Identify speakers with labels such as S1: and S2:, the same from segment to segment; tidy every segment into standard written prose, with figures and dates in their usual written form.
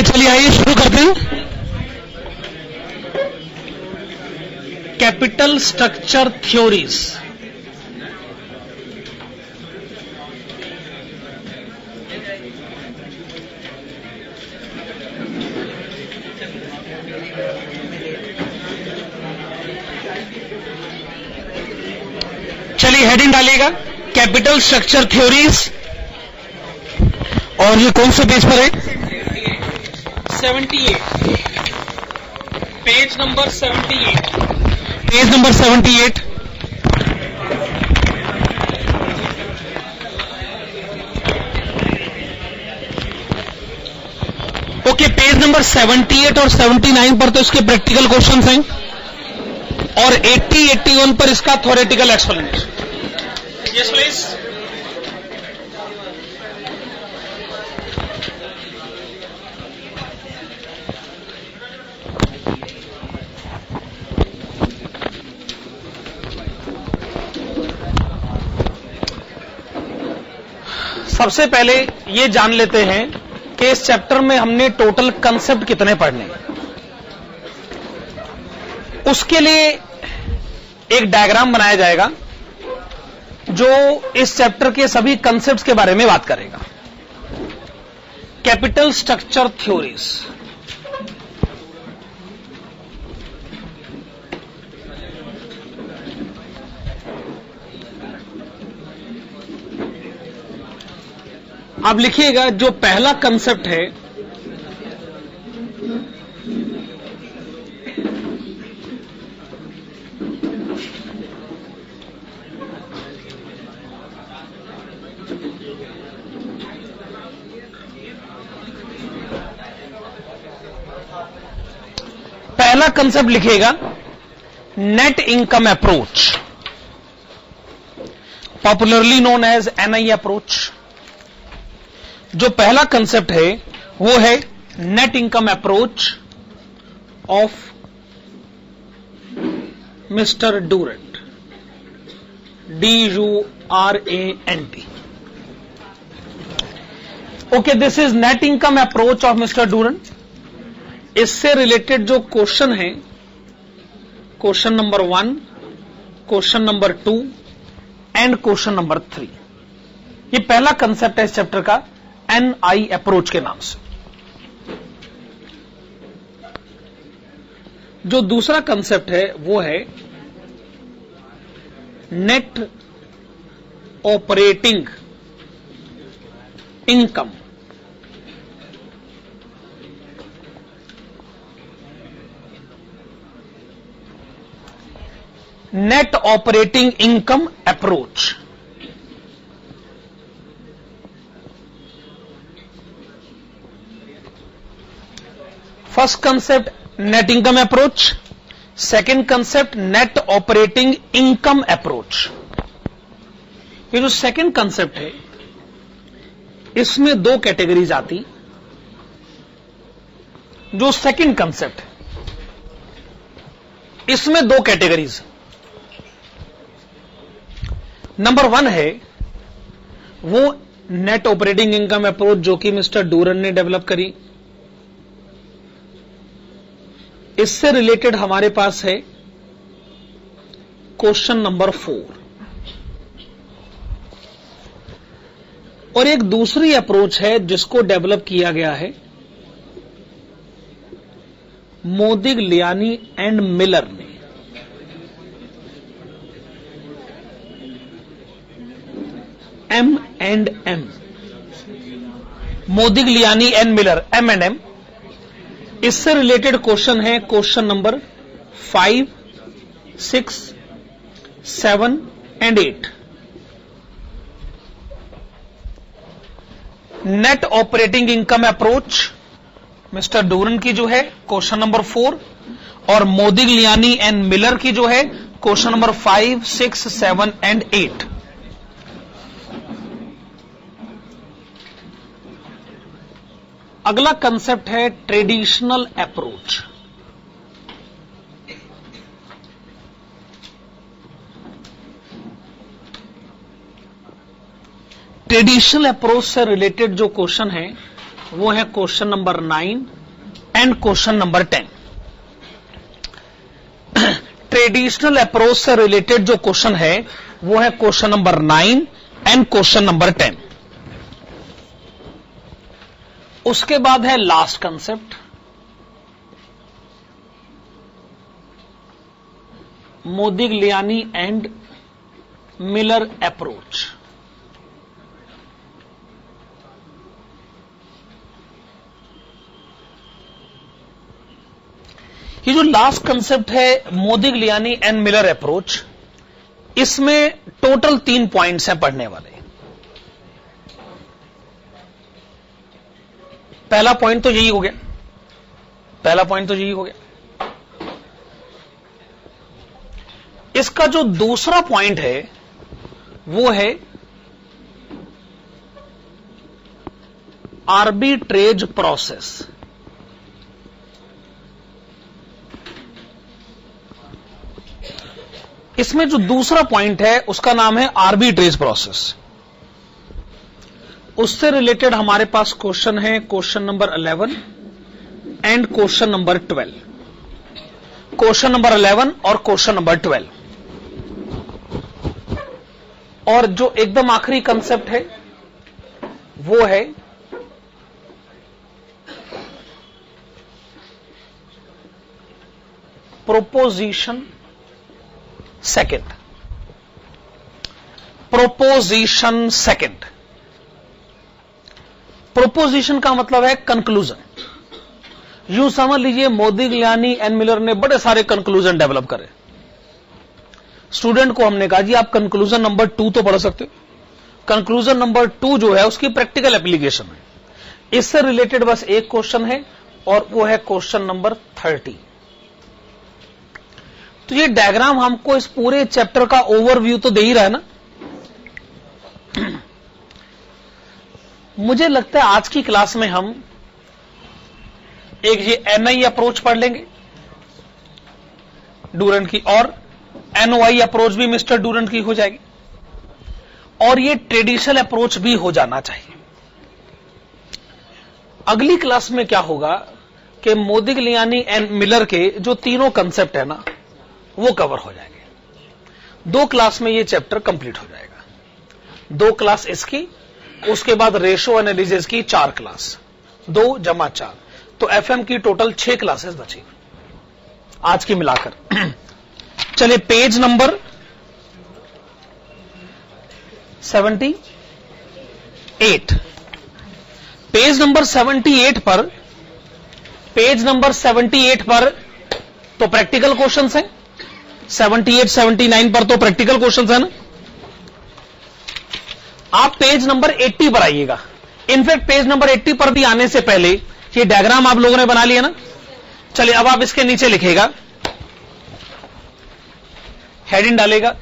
S1: चलिए आइए शुरू करते हैं। Capital structure theories. चलिए हेडिंग डालिएगा, कैपिटल स्ट्रक्चर थ्योरीज। और ये कौन से पेज पर है?
S2: 78, page number 78।
S1: Page number 78। Okay, page number 78 और 79 पर तो इसके प्रैक्टिकल क्वेश्चंस हैं और 80, 81 पर इसका थ्योरेटिकल एक्सप्लेनेशन।
S2: Yes please.
S1: सबसे पहले ये जान लेते हैं कि इस चैप्टर में हमने टोटल कंसेप्ट कितने पढ़ने। उसके लिए एक डायग्राम बनाया जाएगा जो इस चैप्टर के सभी कंसेप्ट्स के बारे में बात करेगा। Capital structure theories. अब लिखिएगा, जो पहला कंसेप्ट है पहला कंसेप्ट लिखिएगा net income approach, popularly known as NI approach. जो पहला कंसेप्ट है वो है net income approach of mister Durant, DURANT। Okay, this is net income approach of mister Durant. इससे रिलेटेड जो क्वेश्चन है, question number 1, question number 2 and question number 3, ये पहला कंसेप्ट है इस चैप्टर का, NI अप्रोच के नाम से। जो दूसरा कंसेप्ट है वो है net operating income. Net operating income approach. First concept net income approach, second concept net operating income approach. ये जो सेकंड कंसेप्ट है इसमें दो कैटेगरीज आती। जो सेकंड कंसेप्ट है इसमें दो कैटेगरीज। नंबर 1 है वो नेट ऑपरेटिंग इनकम अप्रोच जो कि मिस्टर डूरेंट ने डेवलप करी। इससे रिलेटेड हमारे पास है क्वेश्चन नंबर 4। और एक दूसरी अप्रोच है जिसको डेवलप किया गया है मोदिग्लियानी एंड मिलर ने। M&M, मोदिग्लियानी and Miller, M&M। इससे रिलेटेड क्वेश्चन है question number 5, 6, 7 and 8। Net operating income approach mister Durand की जो है क्वेश्चन नंबर 4, और मोदिग्लियानी एंड मिलर की जो है क्वेश्चन नंबर 5, 6, 7 एंड 8। अगला कंसेप्ट है ट्रेडिशनल अप्रोच। ट्रेडिशनल अप्रोच से रिलेटेड जो क्वेश्चन है वो है question number 9 and question number 10। Traditional approach से रिलेटेड जो क्वेश्चन है वो है question number 9 and question number 10। उसके बाद है last concept, मोदिग्लियानी and Miller approach. ये जो लास्ट कंसेप्ट है मोदिग्लियानी एंड मिलर अप्रोच, इसमें टोटल 3 पॉइंट्स हैं पढ़ने वाले। पहला पॉइंट तो यही हो गया। इसका जो दूसरा पॉइंट है वो है आर्बिट्रेज प्रोसेस। इसमें जो दूसरा पॉइंट है उसका नाम है आर्बिट्रेज प्रोसेस। उससे रिलेटेड हमारे पास क्वेश्चन है question number 11 and question number 12। Question number 11 और क्वेश्चन नंबर 12। और जो एकदम आखिरी कंसेप्ट है वो है प्रोपोजिशन सेकंड। प्रोपोजिशन का मतलब है कंक्लूजन। यूं समझ लीजिए मोदिग्लियानी एंड मिलर ने बड़े सारे कंक्लूजन डेवलप करे। स्टूडेंट को हमने कहा जी आप कंक्लूजन नंबर 2 तो पढ़ सकते हो। कंक्लूजन नंबर 2 जो है उसकी प्रैक्टिकल एप्लीकेशन है। इससे रिलेटेड बस एक क्वेश्चन है और वो है क्वेश्चन नंबर 30। तो ये डायग्राम हमको इस पूरे चैप्टर का ओवरव्यू तो दे ही रहा है ना। मुझे लगता है आज की क्लास में हम एक ये एनआई अप्रोच पढ़ लेंगे डूरेंट की, और एनओआई अप्रोच भी मिस्टर डूरेंट की हो जाएगी, और ये ट्रेडिशनल अप्रोच भी हो जाना चाहिए। अगली क्लास में क्या होगा कि मोदिग्लियानी एंड मिलर के जो तीनों कंसेप्ट है ना वो कवर हो जाएंगे। 2 क्लास में ये चैप्टर कंप्लीट हो जाएगा। 2 क्लास इसकी, उसके बाद रेशो एनालिसिस की 4 क्लास, 2 + 4, तो एफएम की टोटल 6 क्लासेस बची आज की मिलाकर। चलिए पेज नंबर 78, पेज नंबर 78 पर तो प्रैक्टिकल क्वेश्चंस हैं। 78, 79 पर तो प्रैक्टिकल क्वेश्चंस है ना। आप पेज नंबर 80 पर आइएगा। इनफैक्ट पेज नंबर 80 पर भी आने से पहले ये डायग्राम आप लोगों ने बना लिया ना। चलिए अब आप इसके नीचे लिखेगा, हेडिंग डालेगा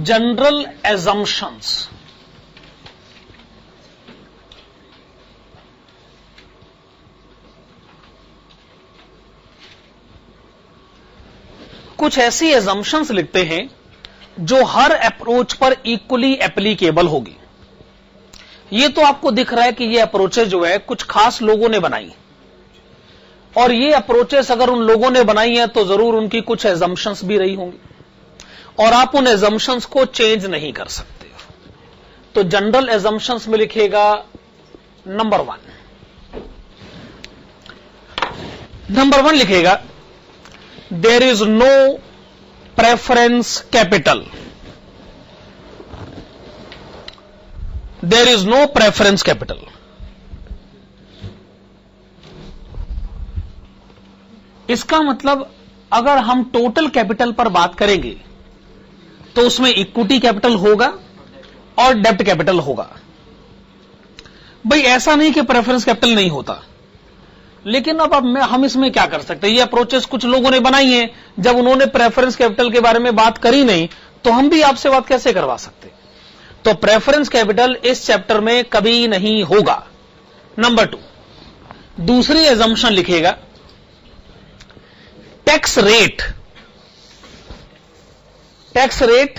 S1: जनरल एजम्पशंस। कुछ ऐसी एजम्पशंस लिखते हैं जो हर अप्रोच पर इक्वली एप्लीकेबल होगी। ये तो आपको दिख रहा है कि ये अप्रोचेस जो है कुछ खास लोगों ने बनाई, और ये अप्रोचेस अगर उन लोगों ने बनाई है तो जरूर उनकी कुछ एजम्पशंस भी रही होंगी, और आप उन एजम्पशंस को चेंज नहीं कर सकते। तो जनरल एजम्पशंस में लिखेगा नंबर 1 लिखेगा there is no preference capital. There is no preference capital. इसका मतलब अगर हम टोटल कैपिटल पर बात करेंगे तो उसमें इक्विटी कैपिटल होगा और डेब्ट कैपिटल होगा। भाई ऐसा नहीं कि प्रेफरेंस कैपिटल नहीं होता, लेकिन अब हम इसमें क्या कर सकते हैं। ये अप्रोचेस कुछ लोगों ने बनाई हैं, जब उन्होंने प्रेफरेंस कैपिटल के बारे में बात करी नहीं तो हम भी आपसे बात कैसे करवा सकते। तो प्रेफरेंस कैपिटल इस चैप्टर में कभी नहीं होगा। नंबर 2, दूसरी एजम्पशन लिखेगा tax rate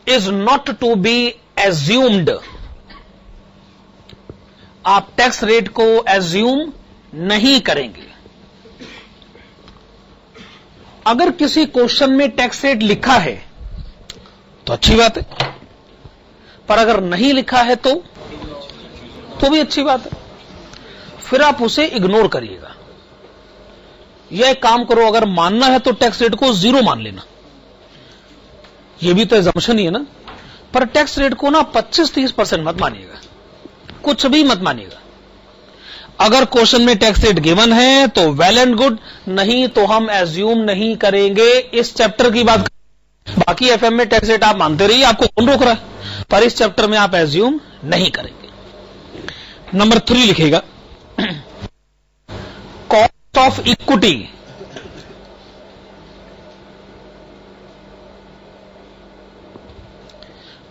S1: is not to be assumed, आप टैक्स रेट को एज्यूम नहीं करेंगे। अगर किसी क्वेश्चन में टैक्स रेट लिखा है तो अच्छी बात है, पर अगर नहीं लिखा है तो भी अच्छी बात है, फिर आप उसे इग्नोर करिएगा। यह काम करो, अगर मानना है तो टैक्स रेट को 0 मान लेना, यह भी तो एजम्पशन ही है ना। पर टैक्स रेट को ना 25-30% मत मानिएगा, कुछ भी मत मानिएगा। अगर क्वेश्चन में टैक्स रेट गिवन है तो वेल एंड गुड, नहीं तो हम एज्यूम नहीं करेंगे। इस चैप्टर की बात, बाकी एफएम में टैक्स रेट आप मानते रहिए, आपको कौन रोक रहा है, पर इस चैप्टर में आप एज्यूम नहीं करेंगे। नंबर 3 लिखेगा, cost of equity.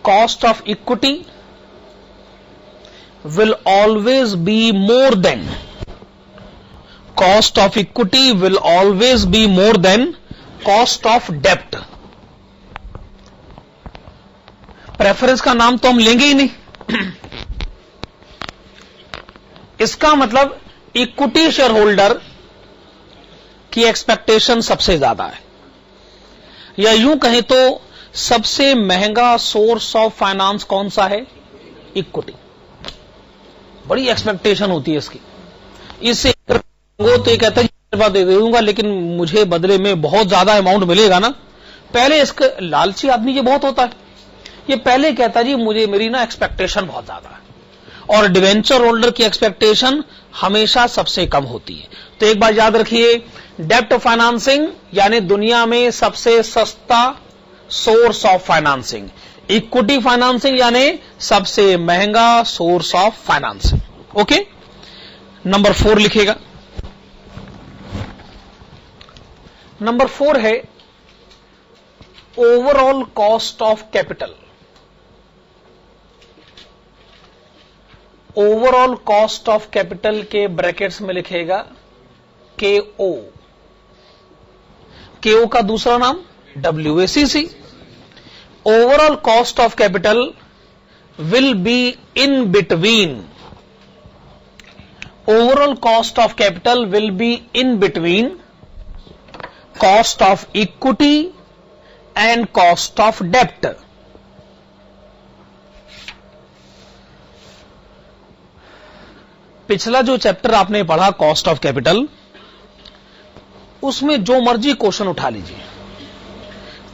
S1: Cost of equity will always be more than, cost of equity will always be more than cost of debt। Preference का नाम तो हम लेंगे ही नहीं। इसका मतलब इक्विटी शेयर होल्डर की एक्सपेक्टेशन सबसे ज्यादा है, या यूं कहें तो सबसे महंगा सोर्स ऑफ फाइनेंस कौन सा है, इक्विटी। बड़ी एक्सपेक्टेशन होती है इसकी। इससे वो तो ये कहता है दे दूंगा, लेकिन मुझे बदले में बहुत ज्यादा अमाउंट मिलेगा ना। पहले इसका लालची आदमी ये बहुत होता है, ये पहले कहता है जी मुझे मेरी ना एक्सपेक्टेशन बहुत ज्यादा है, और डिवेंचर होल्डर की एक्सपेक्टेशन हमेशा सबसे कम होती है। तो एक बात याद रखिए, डेब्ट फाइनेंसिंग यानी दुनिया में सबसे सस्ता source of financing, equity financing यानी सबसे महंगा source of financing. Okay, number 4 लिखेगा। नंबर 4 है overall cost of capital. Overall cost of capital के ब्रैकेट्स में लिखेगा KO। KO का दूसरा नाम WACC। Overall cost of capital will be in between, overall cost of capital will be in between cost of equity and cost of डेप्ट। पिछला जो chapter आपने पढ़ा कॉस्ट ऑफ कैपिटल, उसमें जो मर्जी क्वेश्चन उठा लीजिए,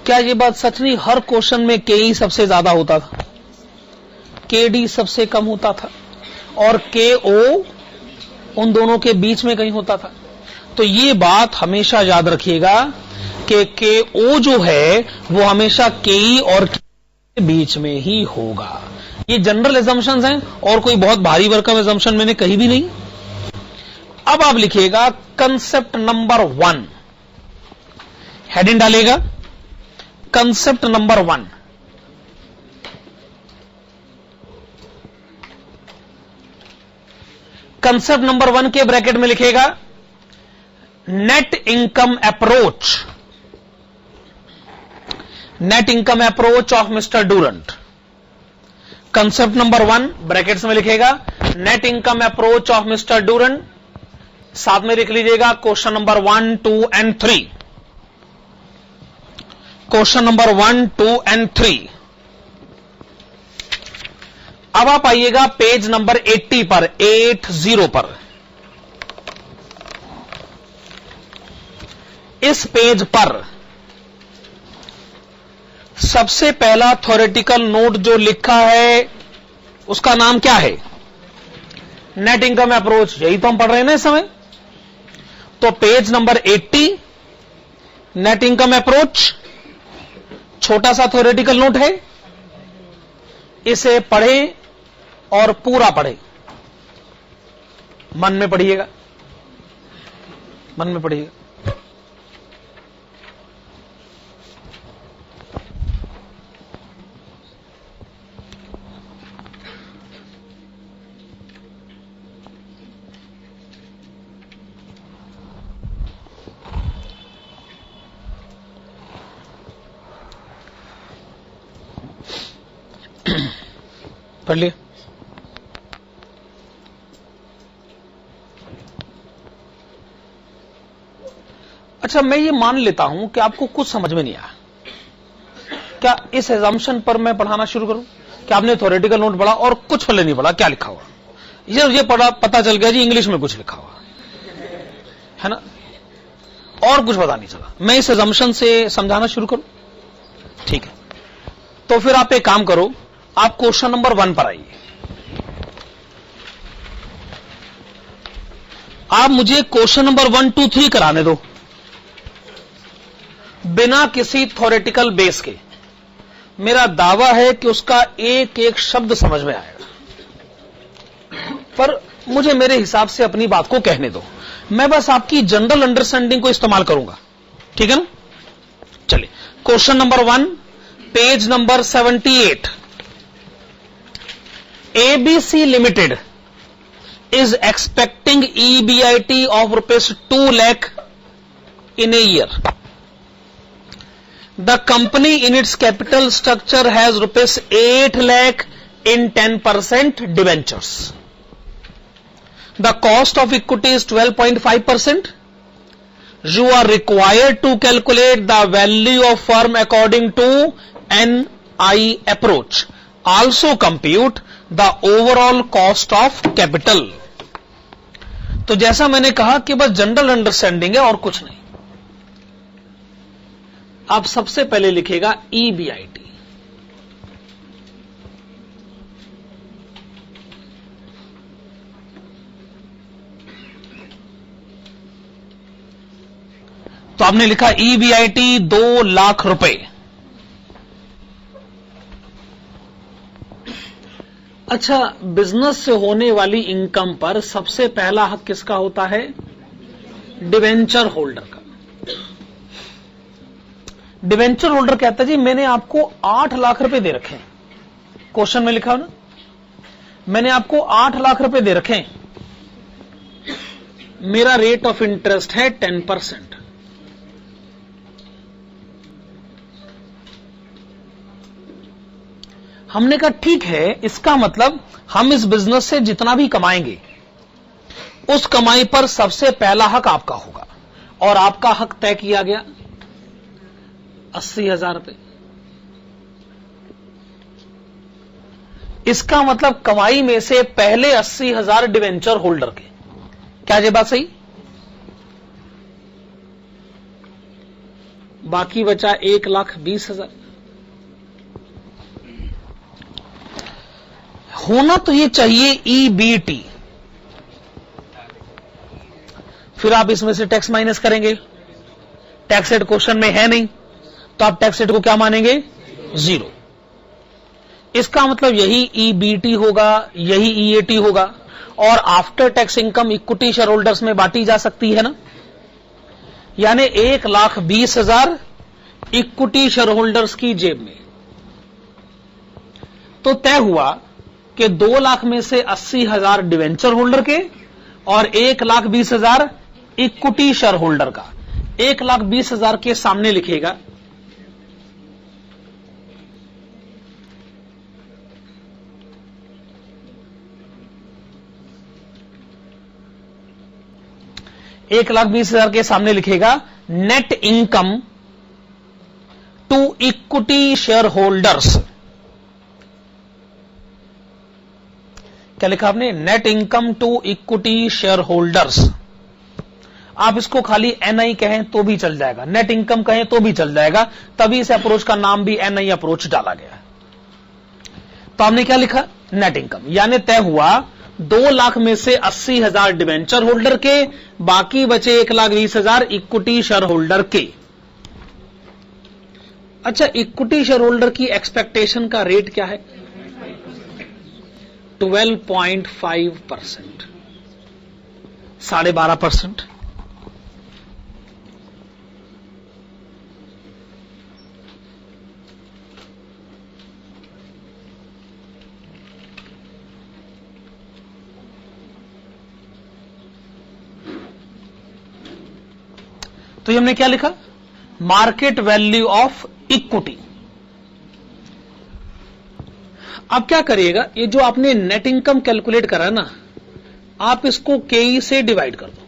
S1: क्या ये बात सच नहीं हर क्वेश्चन में KE सबसे ज्यादा होता था, KD सबसे कम होता था, और KO उन दोनों के बीच में कहीं होता था? तो ये बात हमेशा याद रखिएगा कि KO जो है वो हमेशा KE और के बीच में ही होगा। ये जनरल एजम्पशंस हैं, और कोई बहुत भारी भरकम एजम्पशन मैंने कही भी नहीं। अब आप लिखिएगा कंसेप्ट नंबर 1, हेडिंग डालेगा कंसेप्ट नंबर 1। कंसेप्ट नंबर 1 के ब्रैकेट में लिखेगा net income approach, net income approach of mister Durand. Concept number 1 brackets में लिखेगा net income approach of mister Durand, साथ में लिख लीजिएगा question number 1, 2 and 3। Question number 1, 2 and 3। अब आप आइएगा पेज नंबर 80 पर, 80 पर। इस पेज पर सबसे पहला थ्योरेटिकल नोट जो लिखा है उसका नाम क्या है? Net income approach. यही तो हम पढ़ रहे हैं ना इस समय। तो page number 80, net income approach, छोटा सा थ्योरेटिकल नोट है, इसे पढ़ें और पूरा पढ़ें। मन में पढ़िएगा, मन में पढ़िएगा। कर लिए। अच्छा, मैं ये मान लेता हूं कि आपको कुछ समझ में नहीं आया। क्या इस एजम्पशन पर मैं पढ़ाना शुरू करूं कि आपने थ्योरेटिकल नोट पढ़ा और कुछ पहले नहीं पढ़ा, क्या लिखा हुआ ये पढ़ा, पता चल गया जी इंग्लिश में कुछ लिखा हुआ है ना, और कुछ पता नहीं चला। मैं इस एजम्पशन से समझाना शुरू करूं? ठीक है, तो फिर आप एक काम करो, आप क्वेश्चन नंबर 1 पर आइए। आप मुझे क्वेश्चन नंबर 1, 2, 3 कराने दो, बिना किसी थ्योरेटिकल बेस के। मेरा दावा है कि उसका एक एक शब्द समझ में आएगा, पर मुझे मेरे हिसाब से अपनी बात को कहने दो। मैं बस आपकी जनरल अंडरस्टैंडिंग को इस्तेमाल करूंगा, ठीक है ना? चलिए, question number 1, page number 78। ABC Limited is expecting EBIT of ₹2 lakh in a year. The company in its capital structure has ₹8 lakh in 10% debentures. The cost of equity is 12.5%. You are required to calculate the value of firm according to NI approach. Also compute the overall cost of capital. तो जैसा मैंने कहा कि बस general understanding है और कुछ नहीं। आप सबसे पहले लिखेगा EBIT। तो आपने लिखा EBIT 2 लाख रुपए। अच्छा, बिजनेस से होने वाली इनकम पर सबसे पहला हक किसका होता है? डिवेंचर होल्डर का। डिवेंचर होल्डर कहता है जी मैंने आपको 8 लाख रुपए दे रखे हैं, क्वेश्चन में लिखा हो ना, मैंने आपको 8 लाख रुपए दे रखे हैं, मेरा रेट ऑफ इंटरेस्ट है 10%। हमने कहा ठीक है, इसका मतलब हम इस बिजनेस से जितना भी कमाएंगे उस कमाई पर सबसे पहला हक आपका होगा, और आपका हक तय किया गया 80,000 रुपए। इसका मतलब कमाई में से पहले 80,000 डिवेंचर होल्डर के। क्या ये बात सही? बाकी बचा 1,20,000। होना तो ये चाहिए EBT। फिर आप इसमें से टैक्स माइनस करेंगे, टैक्स रेट क्वेश्चन में है नहीं, तो आप टैक्स रेट को क्या मानेंगे? 0। इसका मतलब यही EBT होगा, यही EAT होगा, और after tax income equity share holders में बांटी जा सकती है ना, यानी 1,20,000 इक्विटी शेयर होल्डर्स की जेब में। तो तय हुआ कि 2 लाख में से 80,000 डिवेंचर होल्डर के और 1,20,000 इक्विटी शेयर होल्डर का। 1,20,000 के सामने लिखेगा के सामने लिखेगा net income to equity share holders. क्या लिखा आपने? Net income to equity share holders. आप इसको खाली NI कहें तो भी चल जाएगा, नेट इनकम कहें तो भी चल जाएगा, तभी इस अप्रोच का नाम भी NI अप्रोच डाला गया। तो हमने क्या लिखा? Net income. यानी तय हुआ 2 लाख में से 80,000 डिवेंचर होल्डर के, बाकी बचे 1,20,000 इक्विटी शेयर होल्डर के। अच्छा, इक्विटी शेयर होल्डर की एक्सपेक्टेशन का रेट क्या है? 12.5%, 12.5%। तो हमने क्या लिखा? Market value of equity. अब क्या करिएगा, ये जो आपने नेट इनकम कैलकुलेट करा ना, आप इसको केई से डिवाइड कर दो।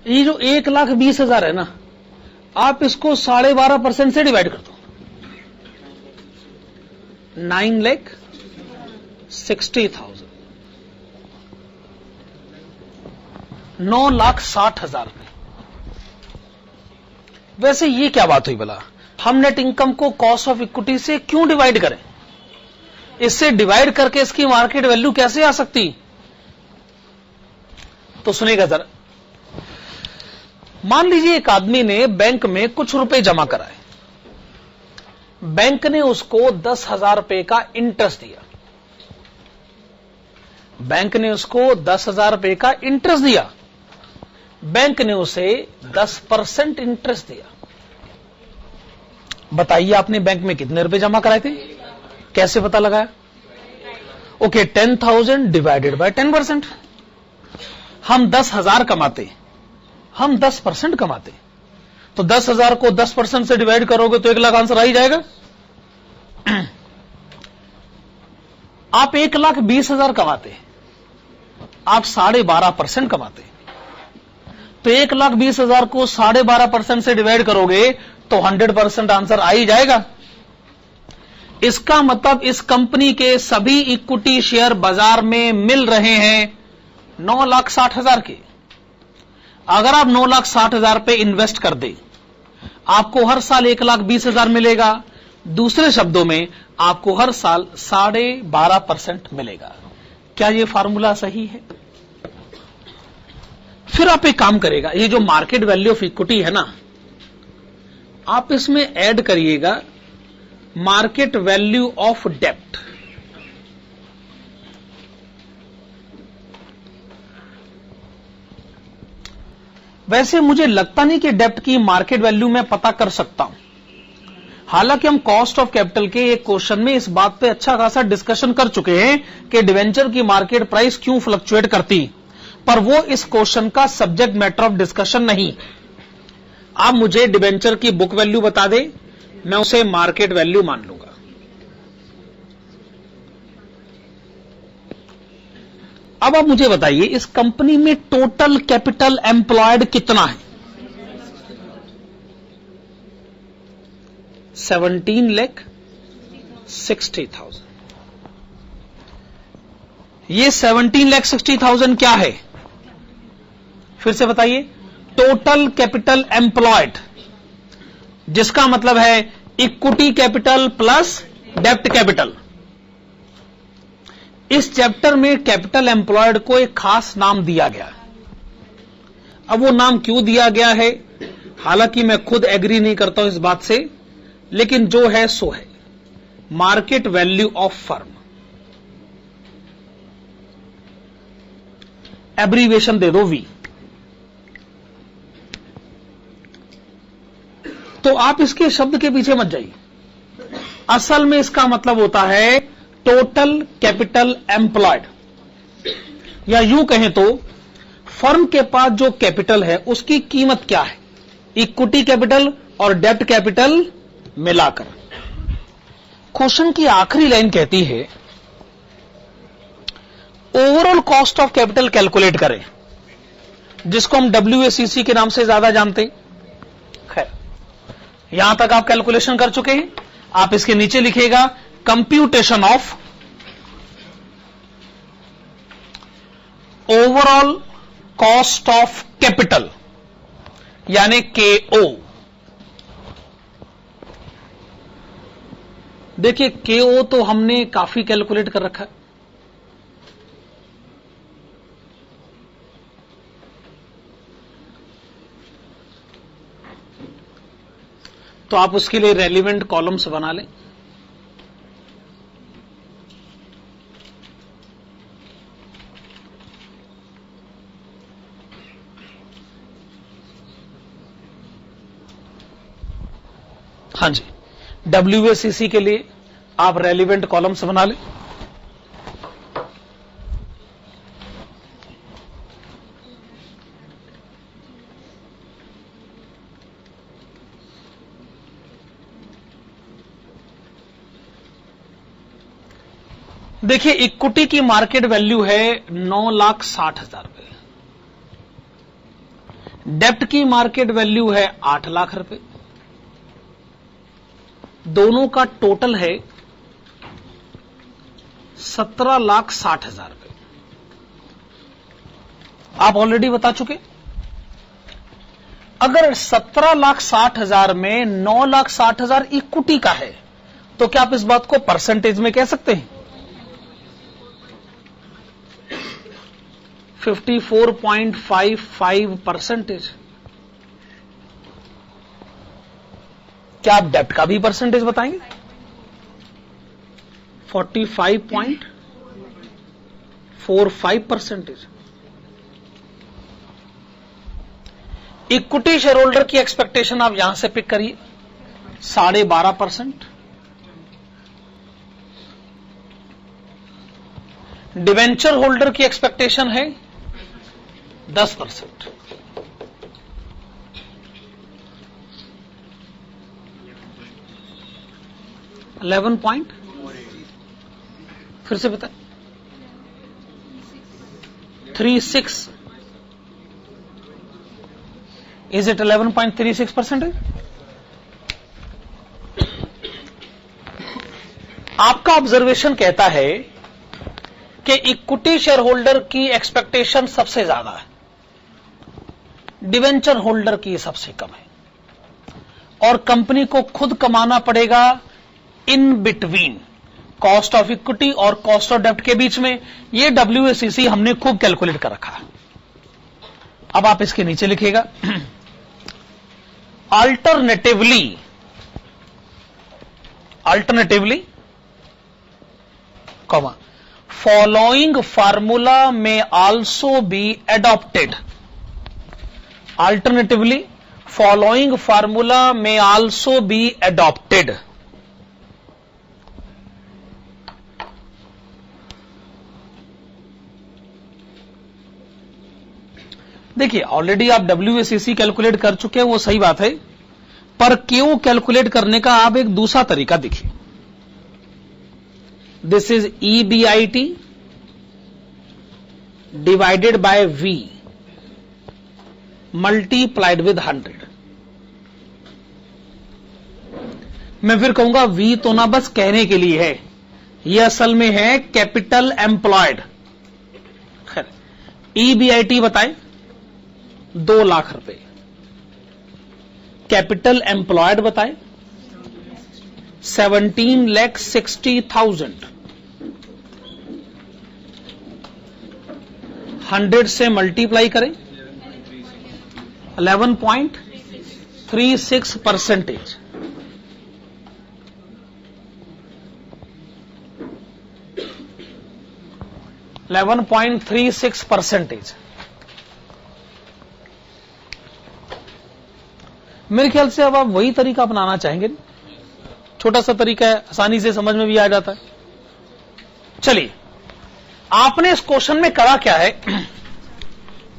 S1: ये जो 1,20,000 है ना, आप इसको 12.5% से डिवाइड कर दो। 9,60,000, 9,60,000। वैसे ये क्या बात हुई भला, हम नेट इनकम को कॉस्ट ऑफ इक्विटी से क्यों डिवाइड करें? इससे डिवाइड करके इसकी मार्केट वैल्यू कैसे आ सकती? तो सुनिएगा जरा। मान लीजिए एक आदमी ने बैंक में कुछ रुपए जमा कराए, बैंक ने उसको 10,000 रुपए का इंटरेस्ट दिया। बैंक ने उसको 10,000 रुपए का इंटरेस्ट दिया। बैंक ने उसे 10% इंटरेस्ट दिया। बताइए आपने बैंक में कितने रुपए जमा कराए थे? कैसे पता लगाया? Okay, 10,000 divided by 10%। हम 10,000 कमाते, हम 10% कमाते, तो 10,000 को 10% से डिवाइड करोगे तो 1 लाख आंसर आ ही जाएगा। आप 1,20,000 कमाते, आप 12.5% कमाते, तो 1,20,000 को 12.5% से डिवाइड करोगे तो 100% आंसर आ ही जाएगा। इसका मतलब इस कंपनी के सभी इक्विटी शेयर बाजार में मिल रहे हैं 9,60,000 के। अगर आप 9,60,000 पे इन्वेस्ट कर दें, आपको हर साल 1,20,000 मिलेगा। दूसरे शब्दों में आपको हर साल 12.5% मिलेगा। क्या यह फार्मूला सही है? फिर आप एक काम करेगा, ये जो मार्केट वैल्यू ऑफ इक्विटी है ना, आप इसमें ऐड करिएगा मार्केट वैल्यू ऑफ डेब्ट। वैसे मुझे लगता नहीं कि डेब्ट की मार्केट वैल्यू मैं पता कर सकता हूं। हालांकि हम कॉस्ट ऑफ कैपिटल के एक क्वेश्चन में इस बात पे अच्छा खासा डिस्कशन कर चुके हैं कि डिवेंचर की मार्केट प्राइस क्यों फ्लक्चुएट करती, पर वो इस क्वेश्चन का सब्जेक्ट मैटर ऑफ डिस्कशन नहीं। आप मुझे डिवेंचर की बुक वैल्यू बता दे, मैं उसे मार्केट वैल्यू मान लूंगा। अब आप मुझे बताइए, इस कंपनी में टोटल कैपिटल एम्प्लॉयड कितना है? 17,60,000। ये 17,60,000 क्या है? फिर से बताइए। टोटल कैपिटल एम्प्लॉयड, जिसका मतलब है इक्विटी कैपिटल प्लस डेब्ट कैपिटल। इस चैप्टर में कैपिटल एम्प्लॉयड को एक खास नाम दिया गया। अब वो नाम क्यों दिया गया है, हालांकि मैं खुद एग्री नहीं करता हूं इस बात से, लेकिन जो है सो है, market value of firm. Abbreviation दे दो वी। तो आप इसके शब्द के पीछे मत जाइए। असल में इसका मतलब होता है टोटल कैपिटल एम्प्लॉयड, या यूं कहें तो फर्म के पास जो कैपिटल है उसकी कीमत क्या है, इक्विटी कैपिटल और डेब्ट कैपिटल मिलाकर। क्वेश्चन की आखिरी लाइन कहती है overall cost of capital calculate करें, जिसको हम WACC के नाम से ज्यादा जानते हैं। खैर, यहां तक आप कैलकुलेशन कर चुके हैं। आप इसके नीचे लिखिएगा computation of overall cost of capital, यानी KO। देखिए KO तो हमने काफी कैलकुलेट कर रखा है। तो आप उसके लिए रेलिवेंट कॉलम्स बना लें। हाँ जी, WACC के लिए आप रेलिवेंट कॉलम्स बना लें। देखिए इक्विटी की मार्केट वैल्यू है 9,60,000 रुपए, डेप्ट की मार्केट वैल्यू है 8 लाख रुपए, दोनों का टोटल है 17,60,000 रुपए। आप ऑलरेडी बता चुके, अगर 17,60,000 में 9,60,000 इक्विटी का है तो क्या आप इस बात को परसेंटेज में कह सकते हैं? 54.55%। क्या आप डेप्ट का भी परसेंटेज बताएंगे? 45.45%। इक्विटी शेयर होल्डर की एक्सपेक्टेशन आप यहां से पिक करिए 12.5%। डिवेंचर होल्डर की एक्सपेक्टेशन है 10%। फिर से बताएं। 36। Is it 11.36%? आपका ऑब्जर्वेशन कहता है कि इक्विटी शेयर होल्डर की एक्सपेक्टेशन सबसे ज्यादा है, डिवेंचर होल्डर की सबसे कम है, और कंपनी को खुद कमाना पड़ेगा इन बिटवीन कॉस्ट ऑफ इक्विटी और कॉस्ट ऑफ डेप्ट के बीच में। ये WACC हमने खूब कैलकुलेट कर रखा है। अब आप इसके नीचे लिखिएगा alternatively comma following formula may also be adopted. Alternatively, following formula may also be adopted. देखिए ऑलरेडी आप WACC कैलकुलेट कर चुके हैं, वो सही बात है, पर क्यों कैलकुलेट करने का आप एक दूसरा तरीका देखिए। This is EBIT divided by V multiplied with 100। मैं फिर कहूंगा V तो ना बस कहने के लिए है, यह असल में है कैपिटल एम्प्लॉयड। खैर EBIT बताएं 2 लाख रुपए, कैपिटल एम्प्लॉयड बताएं 17,60,000। 100 से मल्टीप्लाई करें 11.36%। मेरे ख्याल से अब आप वही तरीका अपनाना चाहेंगे। छोटा सा तरीका है, आसानी से समझ में भी आ जाता है। चलिए, आपने इस क्वेश्चन में करा क्या है,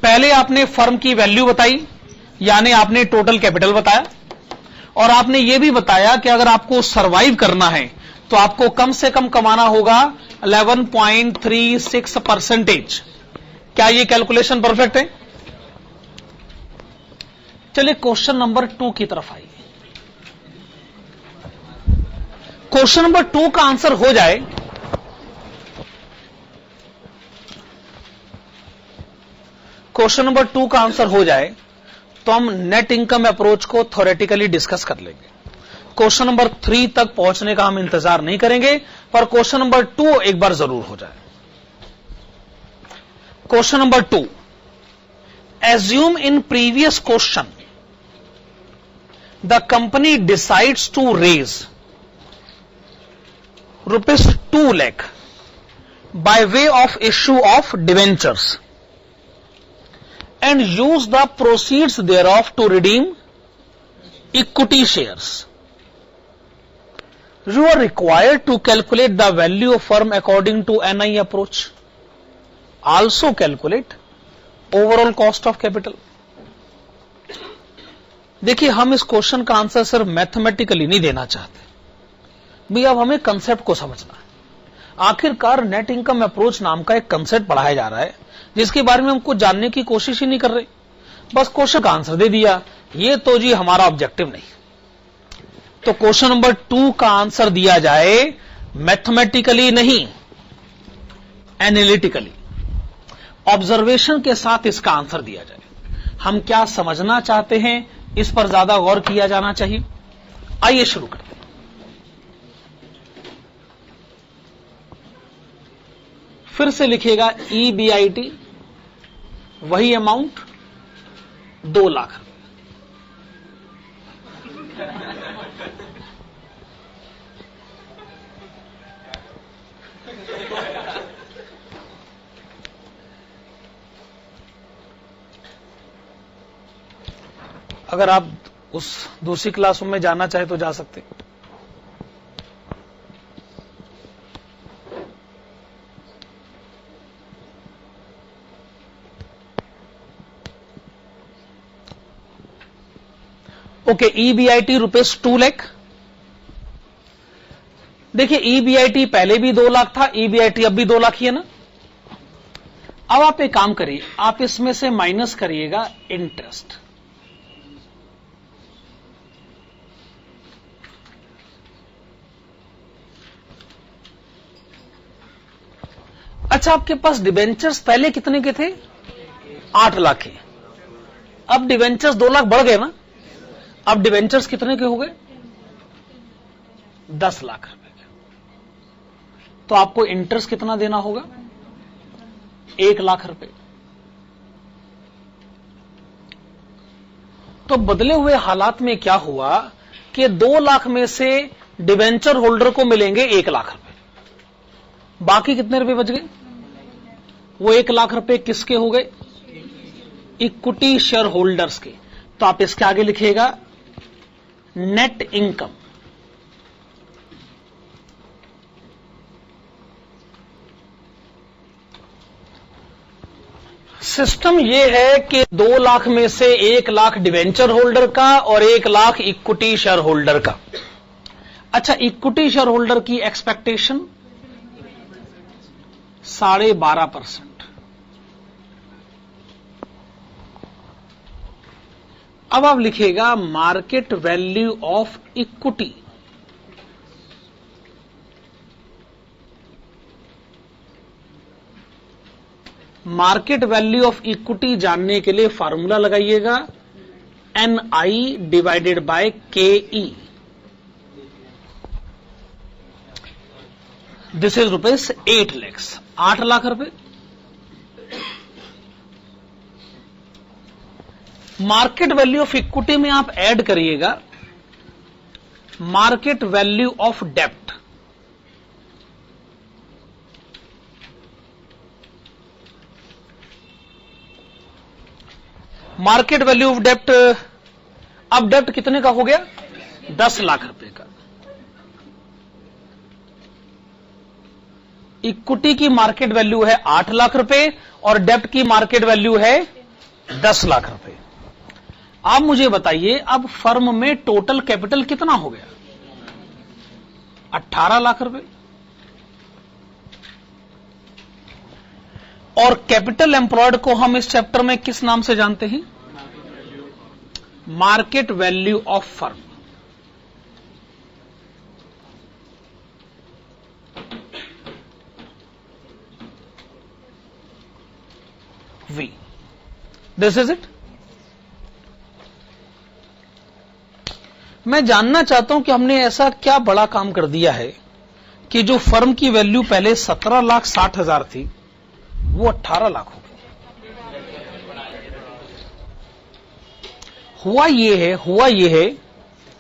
S1: पहले आपने फर्म की वैल्यू बताई, यानी आपने टोटल कैपिटल बताया, और आपने यह भी बताया कि अगर आपको सरवाइव करना है तो आपको कम से कम कमाना होगा 11.36%। क्या यह कैलकुलेशन परफेक्ट है? चलिए क्वेश्चन नंबर 2 की तरफ आइए। क्वेश्चन नंबर 2 का आंसर हो जाए तो हम नेट इनकम अप्रोच को थ्योरेटिकली डिस्कस कर लेंगे। क्वेश्चन नंबर 3 तक पहुंचने का हम इंतजार नहीं करेंगे, पर क्वेश्चन नंबर 2 एक बार जरूर हो जाए। Question number 2, assume in previous question the company decides to raise ₹2 lakh by way of issue of debentures and use the proceeds thereof to redeem equity shares. You are required to calculate the value of firm according to NI approach. Also calculate overall cost of capital. देखिए, हम इस question का answer सिर्फ mathematically नहीं देना चाहते भैया, अब हमें कंसेप्ट को समझना है। आखिरकार नेट इनकम अप्रोच नाम का एक कंसेप्ट पढ़ाया जा रहा है जिसके बारे में हम कुछ जानने की कोशिश ही नहीं कर रहे, बस क्वेश्चन का आंसर दे दिया। ये तो जी हमारा ऑब्जेक्टिव नहीं। तो क्वेश्चन नंबर 2 का आंसर दिया जाए मैथमेटिकली नहीं, एनालिटिकली, ऑब्जर्वेशन के साथ इसका आंसर दिया जाए। हम क्या समझना चाहते हैं इस पर ज्यादा गौर किया जाना चाहिए। आइए शुरू करते हैं। फिर से लिखिएगा EBIT, वही अमाउंट 2 लाख रुपए। अगर आप उस दूसरी क्लासरूम में जाना चाहे तो जा सकते। Okay, EBIT rupees 2 lakh. देखिए EBIT पहले भी 2 लाख था, EBIT अब भी 2 लाख ही है ना। अब आप एक काम करिए, आप इसमें से माइनस करिएगा इंटरेस्ट। अच्छा, आपके पास डिवेंचर्स पहले कितने के थे? 8 लाख के। अब डिवेंचर्स 2 लाख बढ़ गए ना, अब डिवेंचर्स कितने के हो गए? 10 लाख रुपए के। तो आपको इंटरेस्ट कितना देना होगा? 1 लाख रुपए। तो बदले हुए हालात में क्या हुआ कि 2 लाख में से डिवेंचर होल्डर को मिलेंगे 1 लाख रुपए, बाकी कितने रुपए बच गए? वो 1 लाख रुपए किसके हो गए? इक्विटी शेयर होल्डर्स के। तो आप इसके आगे लिखिएगा नेट इनकम। सिस्टम यह है कि 2 लाख में से 1 लाख डिवेंचर होल्डर का और 1 लाख इक्विटी शेयर होल्डर का। अच्छा, इक्विटी शेयर होल्डर की एक्सपेक्टेशन 12.5%। अब आप लिखिएगा market value of equity. Market value of equity जानने के लिए फॉर्मूला लगाइएगा NI divided by KE। This is rupees 8 lakhs, 8 lakh रुपए। मार्केट वैल्यू ऑफ इक्विटी में आप ऐड करिएगा मार्केट वैल्यू ऑफ डेब्ट। मार्केट वैल्यू ऑफ डेब्ट, अब डेब्ट कितने का हो गया? 10 लाख रुपए का। इक्विटी की मार्केट वैल्यू है 8 लाख रुपए और डेब्ट की मार्केट वैल्यू है 10 लाख रुपए। आप मुझे बताइए, अब फर्म में टोटल कैपिटल कितना हो गया? 18 लाख रुपए। और कैपिटल एम्प्लॉयड को हम इस चैप्टर में किस नाम से जानते हैं? Market value of firm. V। This is it. मैं जानना चाहता हूं कि हमने ऐसा क्या बड़ा काम कर दिया है कि जो फर्म की वैल्यू पहले 17,60,000 थी वो 18 लाख हो गई। हुआ ये है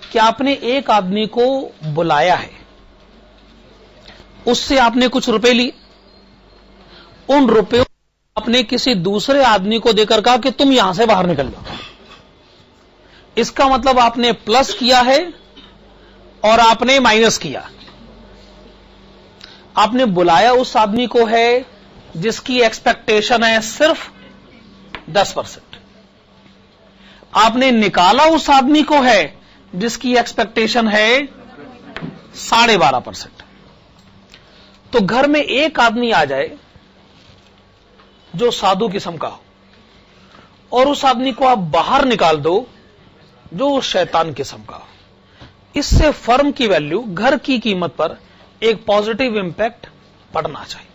S1: कि आपने एक आदमी को बुलाया है, उससे आपने कुछ रुपए लिए, उन रुपयों आपने किसी दूसरे आदमी को देकर कहा कि तुम यहां से बाहर निकल जाओ। इसका मतलब आपने प्लस किया है और आपने माइनस किया। आपने बुलाया उस आदमी को है जिसकी एक्सपेक्टेशन है सिर्फ 10%। आपने निकाला उस आदमी को है जिसकी एक्सपेक्टेशन है 12.5%। तो घर में एक आदमी आ जाए जो साधु किस्म का हो, और उस आदमी को आप बाहर निकाल दो जो शैतान किस्म का हो। इससे फर्म की वैल्यू, घर की कीमत पर एक पॉजिटिव इंपैक्ट पड़ना चाहिए।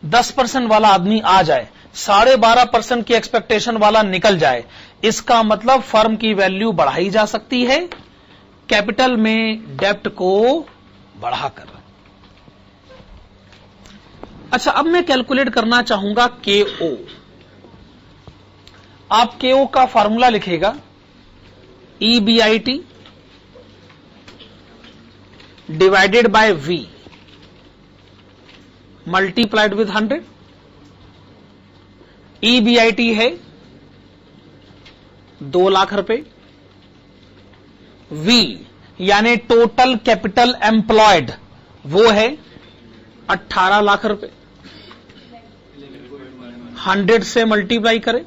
S1: 10% वाला आदमी आ जाए, 12.5% की एक्सपेक्टेशन वाला निकल जाए, इसका मतलब फर्म की वैल्यू बढ़ाई जा सकती है कैपिटल में डेप्ट को बढ़ाकर। अच्छा, अब मैं कैलकुलेट करना चाहूंगा केओ। आप केओ का फॉर्मूला लिखेगा EBIT divided by V multiplied with 100। EBIT है 2 लाख रुपए, V यानी टोटल कैपिटल एम्प्लॉयड वो है 18 लाख रुपए। 100 से मल्टीप्लाई करें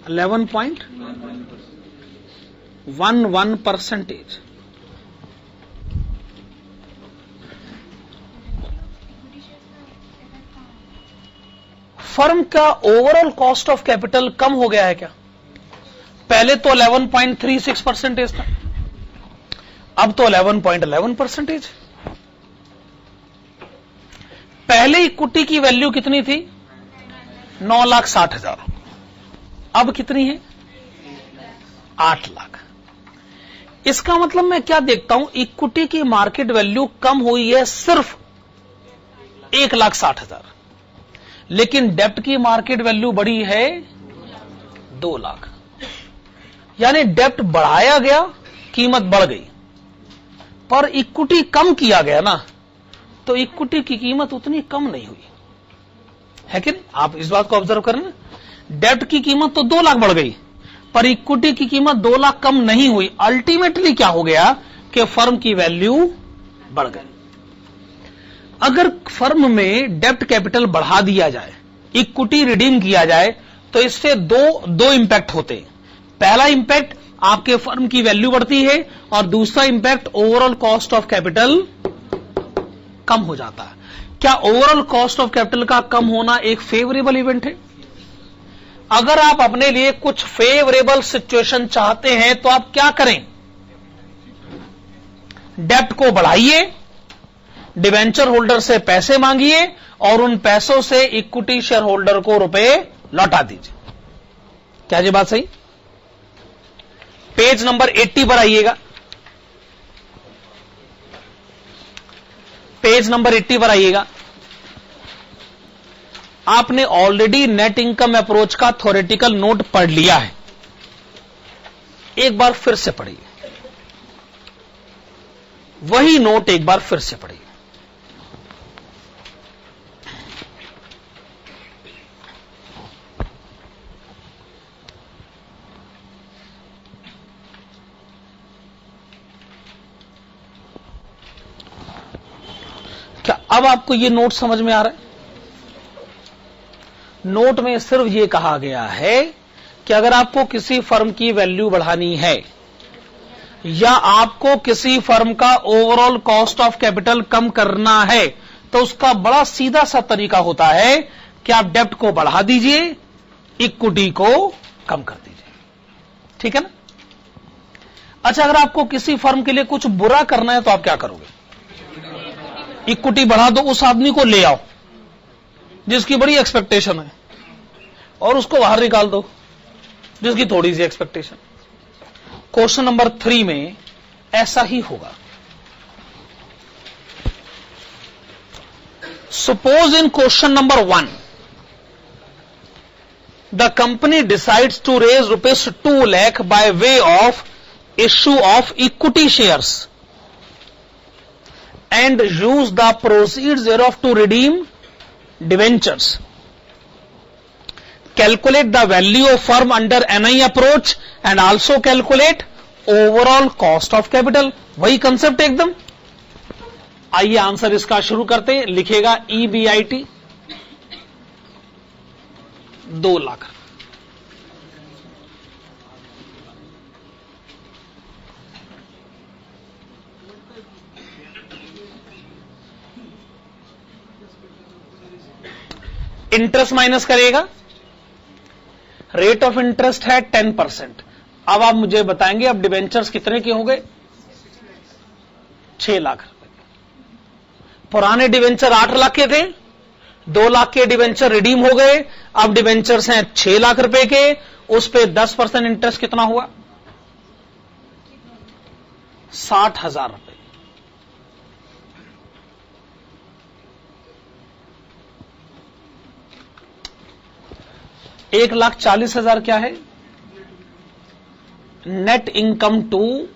S1: 11.11%। फर्म का ओवरऑल कॉस्ट ऑफ कैपिटल कम हो गया है क्या? पहले तो 11.36% था, अब तो 11.11%। पहले इक्विटी की वैल्यू कितनी थी? 9,60,000। अब कितनी है? 8 लाख। इसका मतलब मैं क्या देखता हूं, इक्विटी की मार्केट वैल्यू कम हुई है सिर्फ 1,60,000, लेकिन डेप्ट की मार्केट वैल्यू बढ़ी है 2 लाख। यानी डेप्ट बढ़ाया गया, कीमत बढ़ गई, पर इक्विटी कम किया गया ना, तो इक्विटी की कीमत उतनी कम नहीं हुई है कि नहीं? आप इस बात को ऑब्जर्व करें ना, डेप्ट की कीमत तो 2 लाख बढ़ गई, पर इक्विटी की कीमत 2 लाख कम नहीं हुई। अल्टीमेटली क्या हो गया कि फर्म की वैल्यू बढ़ गई। अगर फर्म में डेप्ट कैपिटल बढ़ा दिया जाए, इक्विटी रिडीम किया जाए, तो इससे दो इंपैक्ट होते हैं। पहला इंपैक्ट, आपके फर्म की वैल्यू बढ़ती है, और दूसरा impact, overall cost of capital कम हो जाता है। क्या ओवरऑल कॉस्ट ऑफ कैपिटल का कम होना एक फेवरेबल इवेंट है? अगर आप अपने लिए कुछ फेवरेबल सिचुएशन चाहते हैं तो आप क्या करें? डेप्ट को बढ़ाइए, डिवेंचर होल्डर से पैसे मांगिए, और उन पैसों से इक्विटी शेयर होल्डर को रुपए लौटा दीजिए। क्या ये बात सही? पेज नंबर 80 पर आइएगा। पेज नंबर 80 पर आइएगा। आपने ऑलरेडी नेट इनकम अप्रोच का थ्योरेटिकल नोट पढ़ लिया है, एक बार फिर से पढ़िए, वही नोट एक बार फिर से पढ़िए। क्या अब आपको यह नोट समझ में आ रहा है? नोट में सिर्फ यह कहा गया है कि अगर आपको किसी फर्म की वैल्यू बढ़ानी है, या आपको किसी फर्म का ओवरऑल कॉस्ट ऑफ कैपिटल कम करना है, तो उसका बड़ा सीधा सा तरीका होता है कि आप डेप्ट को बढ़ा दीजिए, इक्विटी को कम कर दीजिए। ठीक है ना? अच्छा, अगर आपको किसी फर्म के लिए कुछ बुरा करना है तो आप क्या करोगे? इक्विटी बढ़ा दो, उस आदमी को ले आओ जिसकी बड़ी एक्सपेक्टेशन है, और उसको बाहर निकाल दो जिसकी थोड़ी सी एक्सपेक्टेशन। क्वेश्चन नंबर 3 में ऐसा ही होगा। Suppose in question number 1 the company decides to raise ₹2 lakh by way of issue of equity shares and use the proceeds thereof to redeem debentures. Calculate the value of firm under NI approach and also calculate overall cost of capital. वही concept एकदम। आइए answer इसका शुरू करते हैं। लिखेगा EBIT 2 lakh. Interest minus करेगा, rate of interest है 10%। अब आप मुझे बताएंगे अब डिबेंचर्स कितने के हो गए? 6 लाख रुपए। पुराने डिबेंचर 8 लाख के थे, 2 लाख के डिबेंचर रिडीम हो गए, अब डिबेंचर्स हैं 6 लाख रुपए के, उस पे 10% इंटरेस्ट कितना हुआ? 60,000 रुपए। $1,40,000 क्या है? Net income to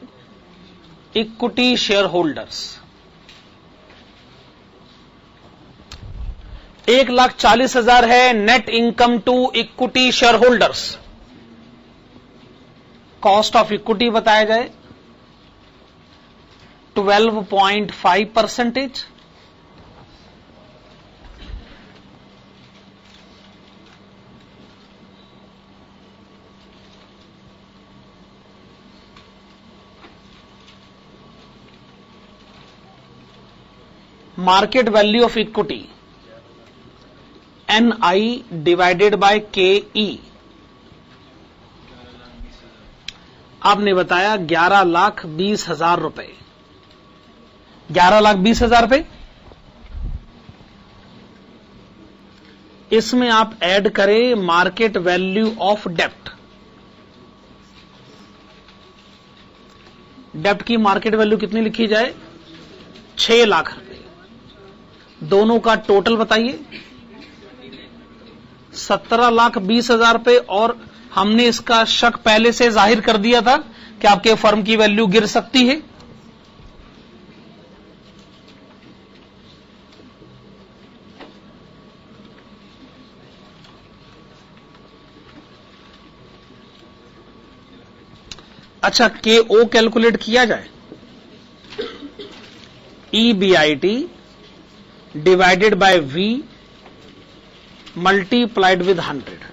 S1: equity share holders. 1,40,000 है net income to equity share holders. Cost of equity बताया जाए 12.5%। Market value of equity NI divided by KE आपने बताया 11,20,000 रुपए। 11,20,000 रुपए। इसमें आप ऐड करें मार्केट वैल्यू ऑफ डेप्ट। डेप्ट की मार्केट वैल्यू कितनी लिखी जाए? 6 लाख रुपए। दोनों का टोटल बताइए। 17,20,000 रुपए। और हमने इसका शक पहले से जाहिर कर दिया था कि आपके फर्म की वैल्यू गिर सकती है। अच्छा, KO कैलकुलेट किया जाए। EBIT divided by V multiplied with 100।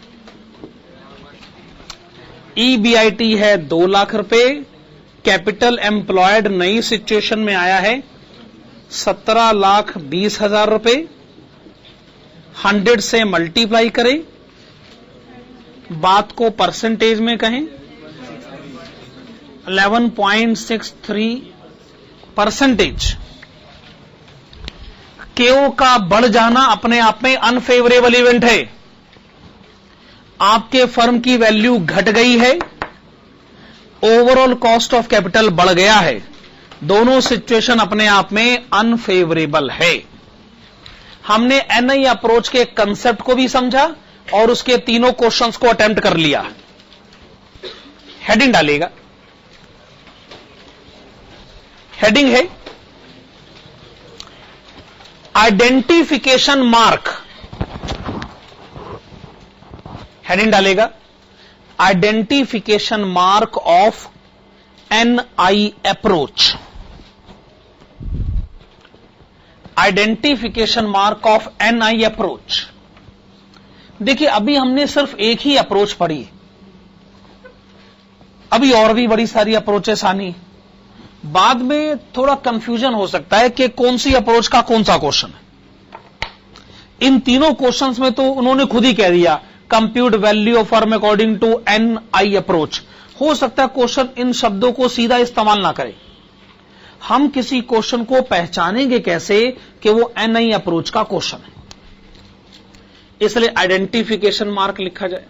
S1: EBIT है 2 लाख रुपए। कैपिटल एम्प्लॉयड नई सिचुएशन में आया है 17,20,000 रुपए। 100 से मल्टीप्लाई करें, बात को परसेंटेज में कहें 11.63%। KO का बढ़ जाना अपने आप में अनफेवरेबल इवेंट है। आपके फर्म की वैल्यू घट गई है, ओवरऑल कॉस्ट ऑफ कैपिटल बढ़ गया है। दोनों सिचुएशन अपने आप में अनफेवरेबल है। हमने NI अप्रोच के कंसेप्ट को भी समझा और उसके तीनों क्वेश्चंस को अटेम्प्ट कर लिया। हेडिंग डालेगा। हेडिंग है आइडेंटिफिकेशन मार्क। हेडिंग डालेगा identification mark of NI approach. Identification mark of NI approach. देखिए, अभी हमने सिर्फ एक ही अप्रोच पढ़ी, अभी और भी बड़ी सारी अप्रोचेस आनी। बाद में थोड़ा कंफ्यूजन हो सकता है कि कौन सी अप्रोच का कौन सा क्वेश्चन है। इन तीनों क्वेश्चंस में तो उन्होंने खुद ही कह दिया compute value of firm according to NI approach. हो सकता है क्वेश्चन इन शब्दों को सीधा इस्तेमाल ना करे। हम किसी क्वेश्चन को पहचानेंगे कैसे कि वो NI अप्रोच का क्वेश्चन है, इसलिए आइडेंटिफिकेशन मार्क लिखा जाए।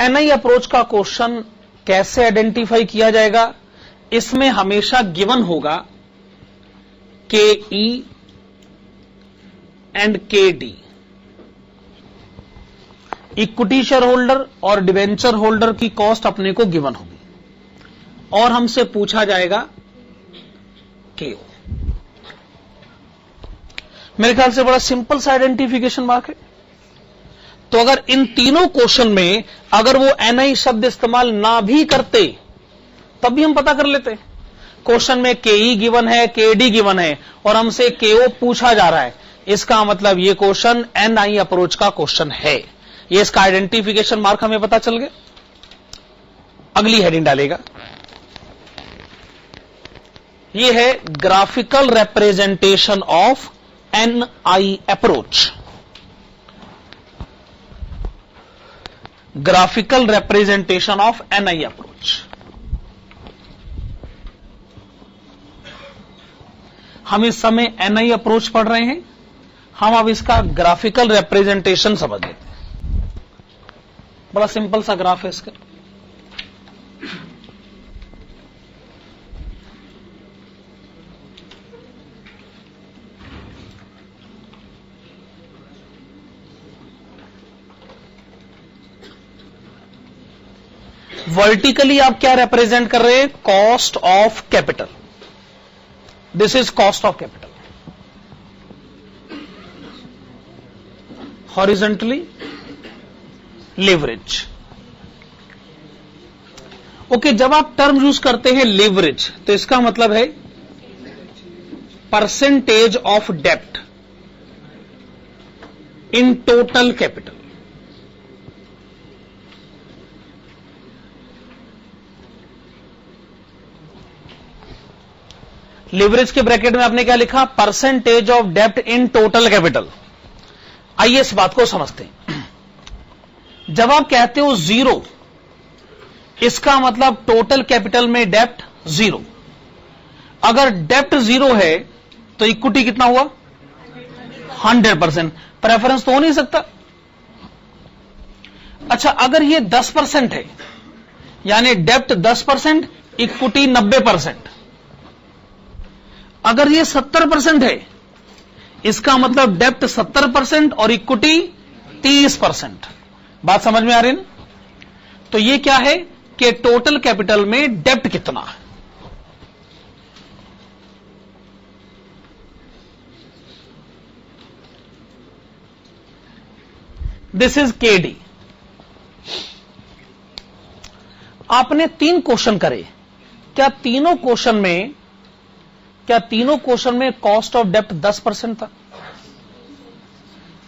S1: NI अप्रोच का क्वेश्चन कैसे आइडेंटिफाई किया जाएगा? इसमें हमेशा गिवन होगा KE and KD। Equity share holder और डिवेंचर होल्डर की कॉस्ट अपने को गिवन होगी और हमसे पूछा जाएगा KO। मेरे ख्याल से बड़ा सिंपल सा आइडेंटिफिकेशन मार्क है। तो अगर इन तीनों क्वेश्चन में अगर वो NI शब्द इस्तेमाल ना भी करते तब भी हम पता कर लेते। क्वेश्चन में KE गिवन है, KD गिवन है और हमसे KO पूछा जा रहा है, इसका मतलब ये क्वेश्चन NI अप्रोच का क्वेश्चन है। ये इसका आइडेंटिफिकेशन मार्क हमें पता चल गया। अगली हेडिंग डालेगा, ये है graphical representation of NI approach. Graphical representation of NI approach. हम इस समय एनआई अप्रोच पढ़ रहे हैं, हम अब इसका ग्राफिकल रिप्रेजेंटेशन समझ लेते हैं। बड़ा सिंपल सा ग्राफ है इसका। वर्टिकली आप क्या रिप्रेजेंट कर रहे हैं? Cost of capital. This is cost of capital. Horizontally leverage. Okay, जब आप टर्म यूज करते हैं लेवरेज, तो इसका मतलब है परसेंटेज ऑफ डेप्ट इन टोटल कैपिटल। लिवरेज के ब्रैकेट में आपने क्या लिखा? परसेंटेज ऑफ डेप्ट इन टोटल कैपिटल। आइए इस बात को समझते हैं। जब आप कहते हो जीरो, इसका मतलब टोटल कैपिटल में डेप्ट जीरो। अगर डेप्ट जीरो है तो इक्विटी कितना हुआ? 100%। प्रेफरेंस तो हो नहीं सकता। अच्छा, अगर ये 10% है, यानी डेप्ट 10%, इक्विटी 90%। अगर ये 70% है, इसका मतलब डेप्ट 70% और इक्विटी 30%। बात समझ में आ रही है? तो ये क्या है कि टोटल कैपिटल में डेप्ट कितना है। This is KD. आपने 3 क्वेश्चन करे। क्या तीनों क्वेश्चन में कॉस्ट ऑफ डेप्ट 10% था?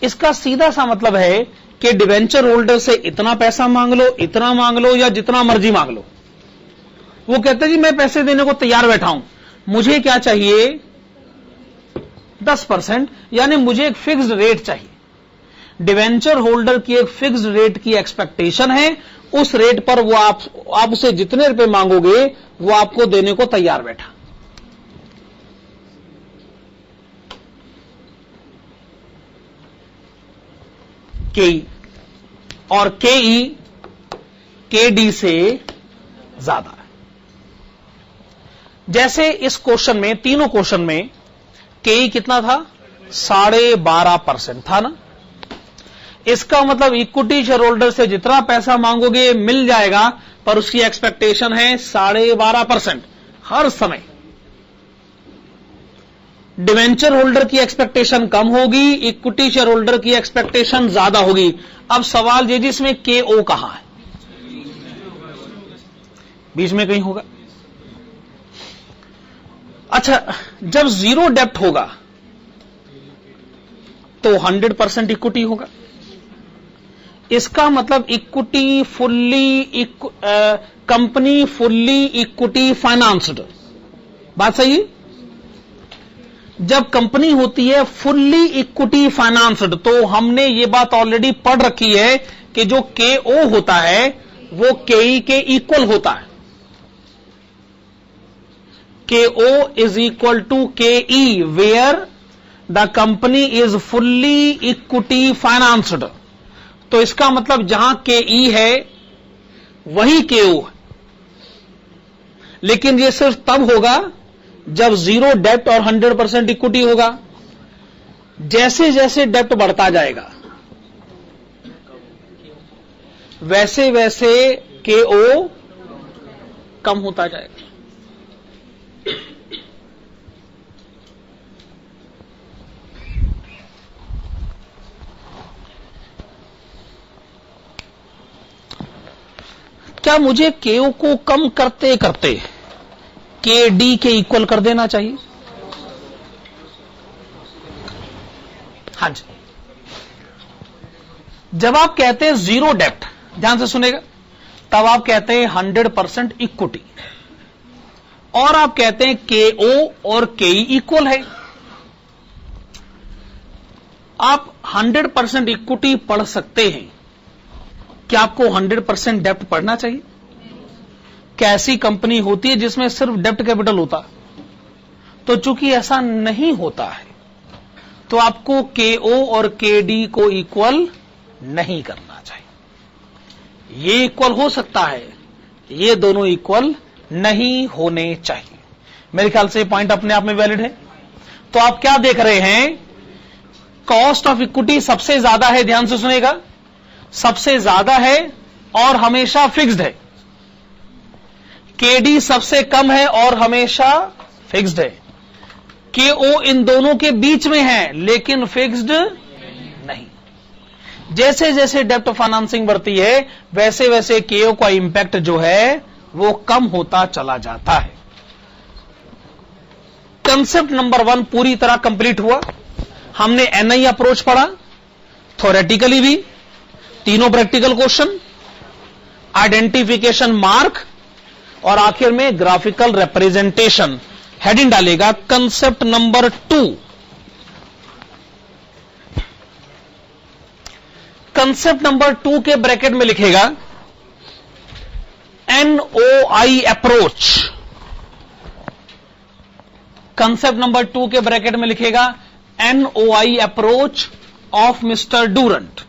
S1: इसका सीधा सा मतलब है कि डिवेंचर होल्डर से इतना पैसा मांग लो या जितना मर्जी मांग लो। वो कहते जी मैं पैसे देने को तैयार बैठा हूं, मुझे क्या चाहिए? 10%, यानी मुझे एक फिक्स्ड रेट चाहिए। डिवेंचर होल्डर की एक फिक्स्ड रेट की एक्सपेक्टेशन है, उस रेट पर वो आप उसे जितने रुपए मांगोगे वो आपको देने को तैयार बैठा। केई और केई केडी से ज्यादा है। जैसे इस क्वेश्चन में, तीनों क्वेश्चन में केई कितना था? 12.5% था ना। इसका मतलब इक्विटी शेयर होल्डर से जितना पैसा मांगोगे मिल जाएगा, पर उसकी एक्सपेक्टेशन है 12.5% हर समय। डिवेंचर होल्डर की एक्सपेक्टेशन कम होगी, इक्विटी शेयर होल्डर की एक्सपेक्टेशन ज्यादा होगी। अब सवाल ये, जिसमें केओ कहां है? बीच में कहीं होगा। अच्छा, जब जीरो डेप्ट होगा तो 100% इक्विटी होगा। इसका मतलब equity fully, company fully equity financed. बात सही है? जब कंपनी होती है फुल्ली इक्विटी फाइनेंस्ड, तो हमने ये बात ऑलरेडी पढ़ रखी है कि जो केओ होता है वो केई के इक्वल होता है। KO is equal to KE, where the company is fully equity financed. तो इसका मतलब जहां केई है वही केओ है। लेकिन यह सिर्फ तब होगा जब जीरो डेप्ट और 100% इक्विटी होगा। जैसे जैसे डेप्ट बढ़ता जाएगा वैसे वैसे केओ कम होता जाएगा। क्या मुझे केओ को कम करते करते के डी के इक्वल कर देना चाहिए? हां जी। जब आप कहते हैं जीरो डेप्ट, ध्यान से सुनेगा, तब आप कहते हैं 100% इक्विटी, और आप कहते हैं KO और KE इक्वल है। आप 100% इक्विटी पढ़ सकते हैं, क्या आपको 100% डेप्ट पढ़ना चाहिए? कैसी कंपनी होती है जिसमें सिर्फ डेप्ट कैपिटल होता? तो चूंकि ऐसा नहीं होता है, तो आपको KO और KD को इक्वल नहीं करना चाहिए। ये इक्वल हो सकता है, ये दोनों इक्वल नहीं होने चाहिए। मेरे ख्याल से पॉइंट अपने आप में वैलिड है। तो आप क्या देख रहे हैं? कॉस्ट ऑफ इक्विटी सबसे ज्यादा है, ध्यान से सुनेगा, सबसे ज्यादा है और हमेशा फिक्स्ड है। KD सबसे कम है और हमेशा फिक्स्ड है। KO इन दोनों के बीच में है लेकिन फिक्स्ड नहीं। जैसे जैसे डेप्ट फाइनेंसिंग बढ़ती है वैसे वैसे KO का इंपैक्ट जो है वो कम होता चला जाता है। कंसेप्ट नंबर 1 पूरी तरह कंप्लीट हुआ। हमने NI अप्रोच पढ़ा, थ्योरेटिकली भी, तीनों प्रैक्टिकल क्वेश्चन, आइडेंटिफिकेशन मार्क और आखिर में ग्राफिकल रिप्रेजेंटेशन। हेडिंग डालेगा कंसेप्ट नंबर 2। कंसेप्ट नंबर 2 के ब्रैकेट में लिखेगा NOI अप्रोच। कंसेप्ट नंबर 2 के ब्रैकेट में लिखेगा NOI approach of mister Durand.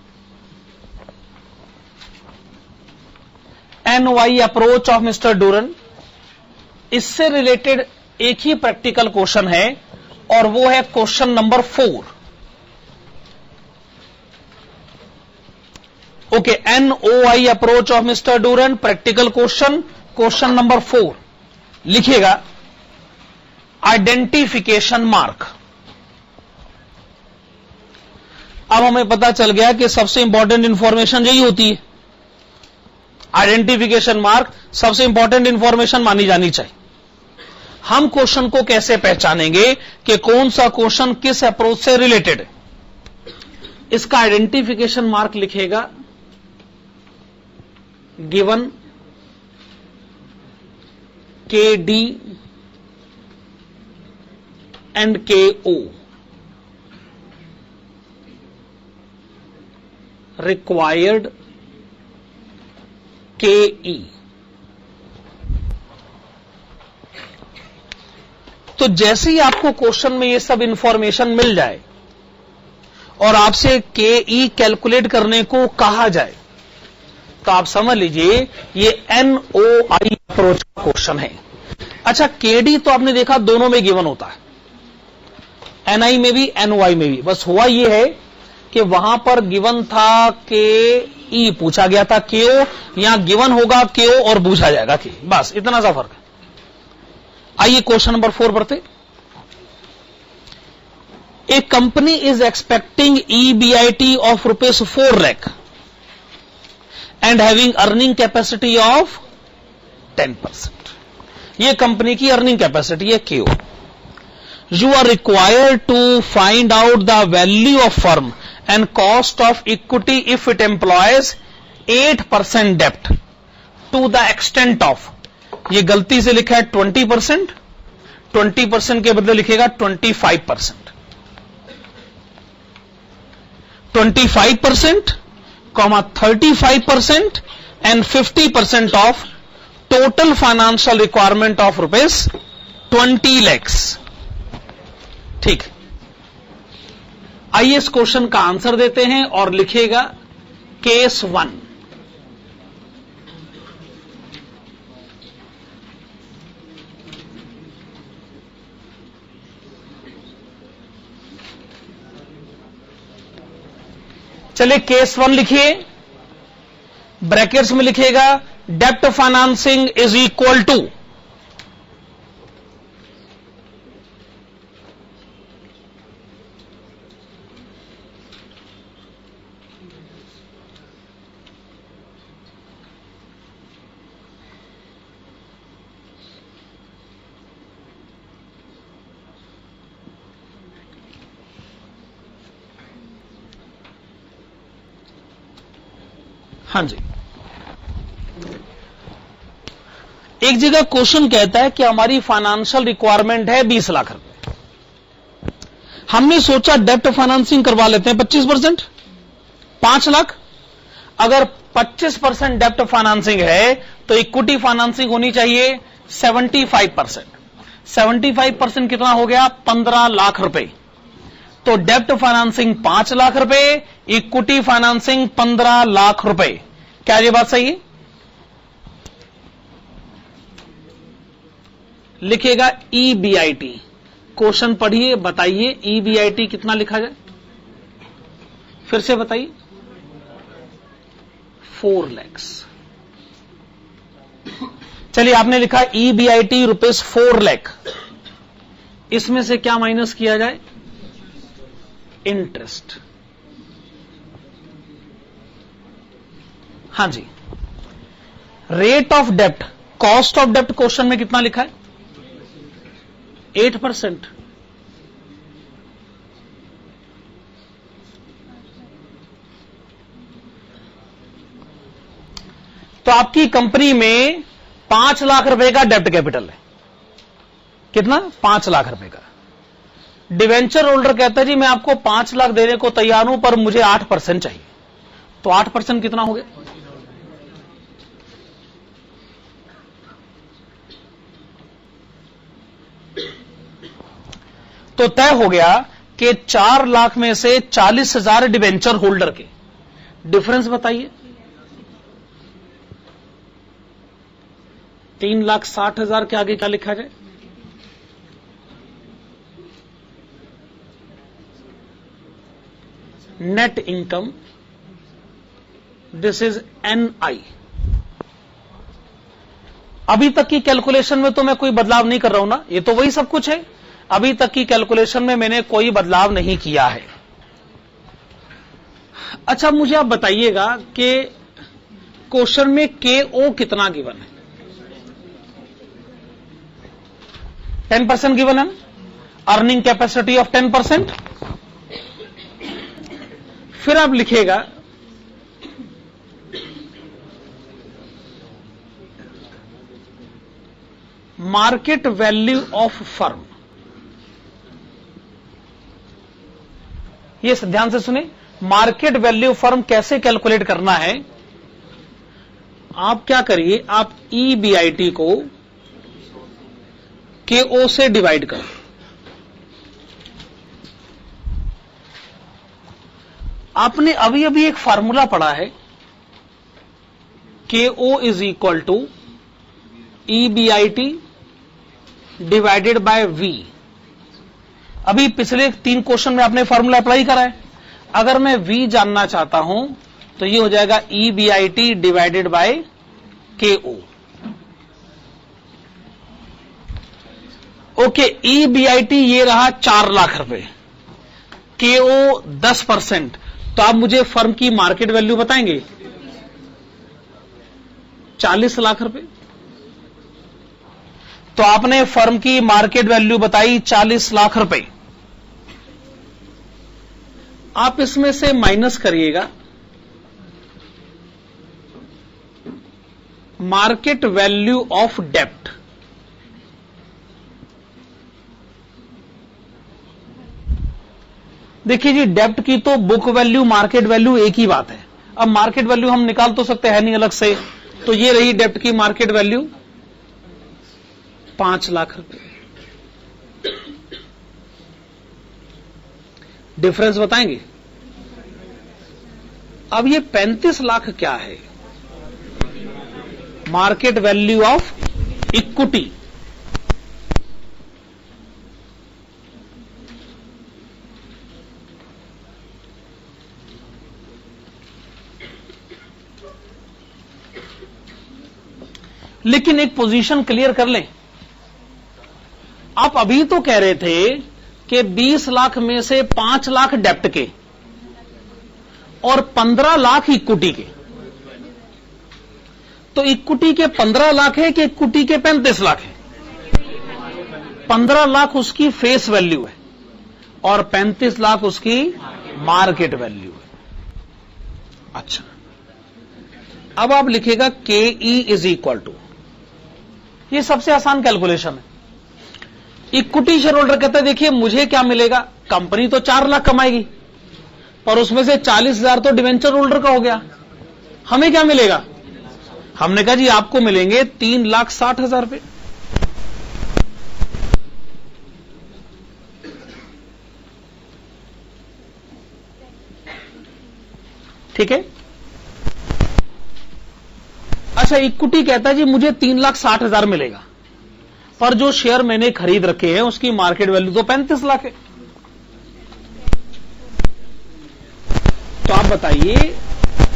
S1: NOI approach of mister Durand, इससे रिलेटेड एक ही प्रैक्टिकल क्वेश्चन है और वो है question number 4। Okay, NOI approach of mister Durand practical question, question number 4 लिखिएगा आइडेंटिफिकेशन मार्क। अब हमें पता चल गया कि सबसे इंपॉर्टेंट इंफॉर्मेशन यही होती है। आइडेंटिफिकेशन मार्क सबसे इंपॉर्टेंट इंफॉर्मेशन मानी जानी चाहिए। हम क्वेश्चन को कैसे पहचानेंगे कि कौन सा क्वेश्चन किस अप्रोच से रिलेटेड है? इसका आइडेंटिफिकेशन मार्क लिखेगा given KD and KO required KE। तो जैसे ही आपको क्वेश्चन में ये सब इंफॉर्मेशन मिल जाए और आपसे KE कैलकुलेट करने को कहा जाए तो आप समझ लीजिए ये NOI अप्रोच का क्वेश्चन है। अच्छा, KD तो आपने देखा दोनों में गिवन होता है, NI में भी NOI में भी। बस हुआ ये है कि वहां पर गिवन था KE, पूछा गया था KO, यहां गिवन होगा KO और पूछा जाएगा KE, बस इतना सा फर्क है। आइए क्वेश्चन नंबर 4 पढ़ते। A company is expecting EBIT of ₹4 lakh and having earning capacity of 10%। ये कंपनी की अर्निंग कैपेसिटी है KO। You are required to find out the value of firm and cost of equity if it employs 8% डेप्ट to the extent of, ये गलती से लिखा है 20%, 20% के बदले लिखेगा 25%, 25%, 35% and 50% of total financial requirement of ₹20 lakhs। ठीक, आइए इस क्वेश्चन का आंसर देते हैं और लिखेगा केस 1। चलिए केस 1 लिखिए, ब्रैकेट्स में लिखिएगा डेप्ट फाइनेंसिंग इज इक्वल टू, हाँ जी, एक जगह क्वेश्चन कहता है कि हमारी फाइनेंशियल रिक्वायरमेंट है 20 लाख रुपए, हमने सोचा डेप्ट फाइनेंसिंग करवा लेते हैं 25%, 5 लाख। अगर 25% डेप्ट फाइनेंसिंग है तो इक्विटी फाइनेंसिंग होनी चाहिए 75%। 75% कितना हो गया? 15 लाख रुपए। तो डेप्ट फाइनेंसिंग 5 लाख रुपए, इक्विटी फाइनेंसिंग 15 लाख रुपए। क्या ये बात सही है? लिखेगा EBIT। क्वेश्चन पढ़िए, बताइए EBIT कितना लिखा जाए, फिर से बताइए। 4 लाख। चलिए, आपने लिखा EBIT रुपीज 4 लाख, इसमें से क्या माइनस किया जाए? इंटरेस्ट। हां जी, rate of dept, cost of dept question में कितना लिखा है? 8%। तो आपकी कंपनी में 5 लाख रुपए का डेप्ट कैपिटल है। कितना? 5 लाख रुपए का। डिवेंचर होल्डर कहता है जी मैं आपको 5 लाख देने को तैयार हूं, पर मुझे 8% चाहिए। तो 8% कितना हो गया? तो तय हो गया कि 4 लाख में से 40,000 डिवेंचर होल्डर के। डिफरेंस बताइए। 3,60,000 के आगे क्या लिखा जाए? Net income, this is NI। अभी तक की कैलकुलेशन में तो मैं कोई बदलाव नहीं कर रहा हूं ना, ये तो वही सब कुछ है। अभी तक की कैलकुलेशन में मैंने कोई बदलाव नहीं किया है। अच्छा, मुझे आप बताइएगा कि क्वेश्चन में KO कितना गिवन है? 10% गिवन है, अर्निंग कैपेसिटी ऑफ 10%। फिर आप लिखेगा मार्केट वैल्यू ऑफ फर्म। ये ध्यान से सुने, मार्केट वैल्यू फर्म कैसे कैलकुलेट करना है। आप क्या करिए, आप EBIT को KO से डिवाइड करो। आपने अभी अभी एक फार्मूला पढ़ा है, KO is equal to EBIT divided by V। अभी पिछले 3 क्वेश्चन में आपने फार्मूला अप्लाई करा है। अगर मैं V जानना चाहता हूं तो ये हो जाएगा EBIT divided bye KO। Okay, EBIT ये रहा 4 लाख रुपए, KO 10%। तो आप मुझे फर्म की मार्केट वैल्यू बताएंगे? 40 लाख रुपए। तो आपने फर्म की मार्केट वैल्यू बताई 40 लाख रुपए। आप इसमें से माइनस करिएगा मार्केट वैल्यू ऑफ डेप्ट। देखिए जी, डेप्ट की तो बुक वैल्यू मार्केट वैल्यू एक ही बात है। अब मार्केट वैल्यू हम निकाल तो सकते हैं नहीं अलग से, तो ये रही डेप्ट की मार्केट वैल्यू 5 लाख रुपए। डिफरेंस बताएंगे? अब ये 35 लाख क्या है? Market value of equity. लेकिन एक पोजीशन क्लियर कर लें, आप अभी तो कह रहे थे कि 20 लाख में से 5 लाख डेप्ट के और 15 लाख इक्विटी के। तो इक्विटी के 15 लाख है कि इक्विटी के 35 लाख है? 15 लाख उसकी फेस वैल्यू है और 35 लाख उसकी मार्केट वैल्यू है। अच्छा, अब आप लिखेगा KE इज इक्वल टू ये सबसे आसान कैलकुलेशन है। इक्विटी शेयर होल्डर कहता है देखिए मुझे क्या मिलेगा, कंपनी तो 4 लाख कमाएगी, पर उसमें से 40,000 तो डिवेंचर होल्डर का हो गया, हमें क्या मिलेगा? हमने कहा जी आपको मिलेंगे 3,60,000 रुपए। ठीक है। अच्छा, इक्विटी कहता है जी मुझे 3,60,000 मिलेगा, पर जो शेयर मैंने खरीद रखे हैं उसकी मार्केट वैल्यू तो 35 लाख है। तो आप बताइए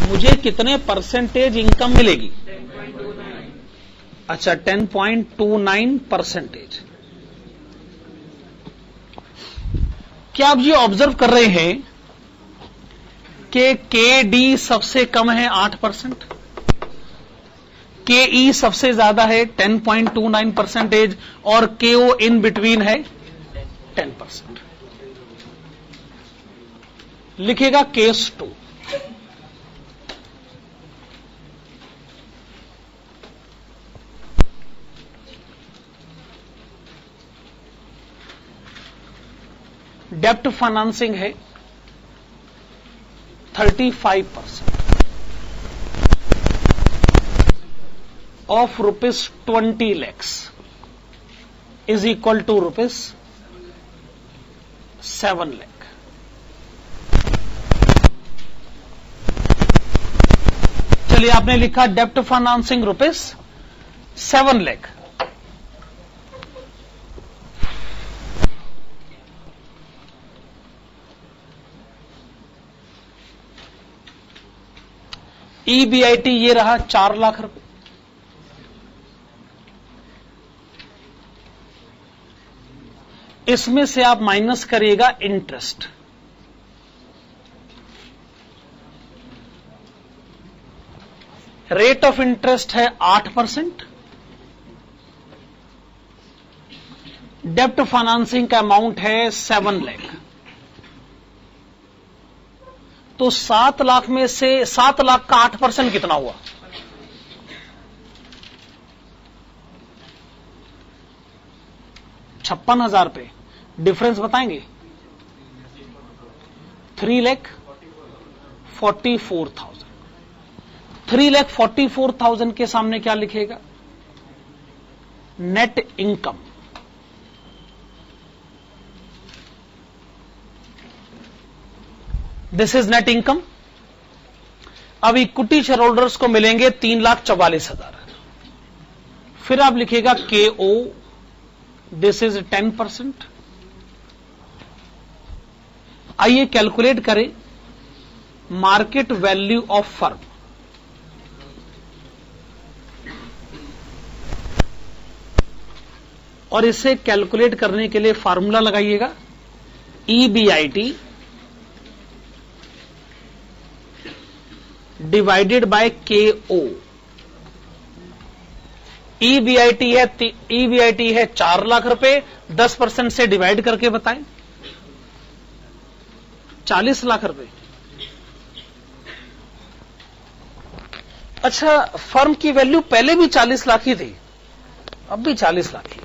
S1: मुझे कितने परसेंटेज इनकम मिलेगी? अच्छा, 10.29%। क्या आप ये ऑब्जर्व कर रहे हैं कि KD सबसे कम है 8%, KE सबसे ज्यादा है 10.29% और KO इन बिटवीन है 10%। लिखेगा केस 2। डेप्ट फाइनेंसिंग है 35% of ₹20 lakhs is equal to ₹7 lakh। चलिए, आपने लिखा डेप्ट फाइनेंसिंग ₹7 lakh। EBIT ये रहा 4 लाख रुपए। इसमें से आप माइनस करिएगा इंटरेस्ट। रेट ऑफ इंटरेस्ट है 8%। डेप्ट फाइनेंसिंग का अमाउंट है 7 लाख। तो 7 लाख में से 7 लाख का 8% कितना हुआ? 56,000 रुपए। डिफरेंस बताएंगे? 3,44,000। 3,44,000 के सामने क्या लिखेगा? Net income. This is net income. अब इक्विटी शेयर होल्डर्स को मिलेंगे 3,44,000। फिर आप लिखेगा KO, दिस इज 10%। आइए कैलकुलेट करें मार्केट वैल्यू ऑफ फर्म। और इसे कैलकुलेट करने के लिए फार्मूला लगाइएगा EBIT divided bye KO। EBIT है 4 लाख रुपए, 10% से डिवाइड करके बताएं। 40 लाख रुपए। अच्छा, फर्म की वैल्यू पहले भी 40 लाख ही थी, अब भी 40 लाख ही।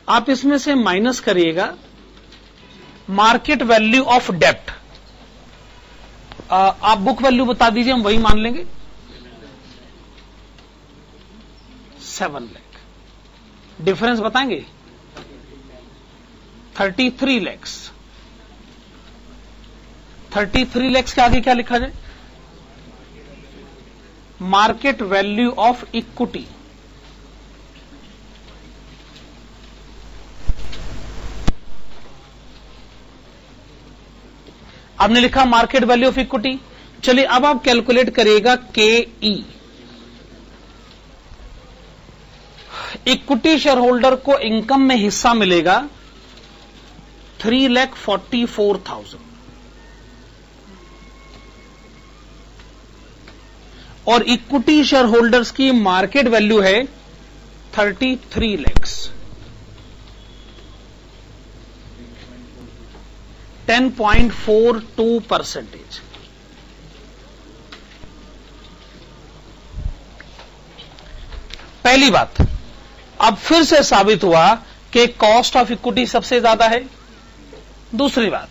S1: आप इसमें से माइनस करिएगा मार्केट वैल्यू ऑफ डेप्ट। आप बुक वैल्यू बता दीजिए, हम वही मान लेंगे। 7 लाख। डिफरेंस बताएंगे? 33 lakhs। 33 lakhs के आगे क्या लिखा जाए? Market value of equity. आपने लिखा मार्केट वैल्यू ऑफ इक्विटी। चलिए, अब आप कैलकुलेट करिएगा KE। इक्विटी शेयर होल्डर को इनकम में हिस्सा मिलेगा 3,44,000 और इक्विटी शेयर होल्डर्स की मार्केट वैल्यू है 33 lakhs। 10.42%। पहली बात, अब फिर से साबित हुआ कि कॉस्ट ऑफ इक्विटी सबसे ज्यादा है। दूसरी बात,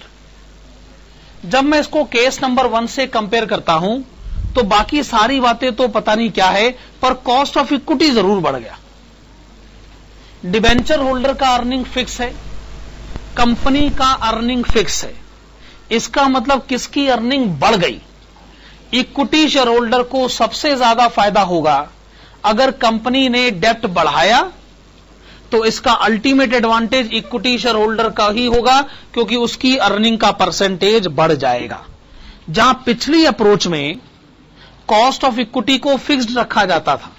S1: जब मैं इसको केस नंबर 1 से कंपेयर करता हूं तो बाकी सारी बातें तो पता नहीं क्या है, पर कॉस्ट ऑफ इक्विटी जरूर बढ़ गया। डिबेंचर होल्डर का अर्निंग फिक्स है, कंपनी का अर्निंग फिक्स है। इसका मतलब किसकी अर्निंग बढ़ गई? इक्विटी शेयर होल्डर को सबसे ज्यादा फायदा होगा। अगर कंपनी ने डेप्ट बढ़ाया तो इसका ultimate advantage equity share holder का ही होगा, क्योंकि उसकी अर्निंग का परसेंटेज बढ़ जाएगा। जहां पिछली अप्रोच में कॉस्ट ऑफ इक्विटी को फिक्स्ड रखा जाता था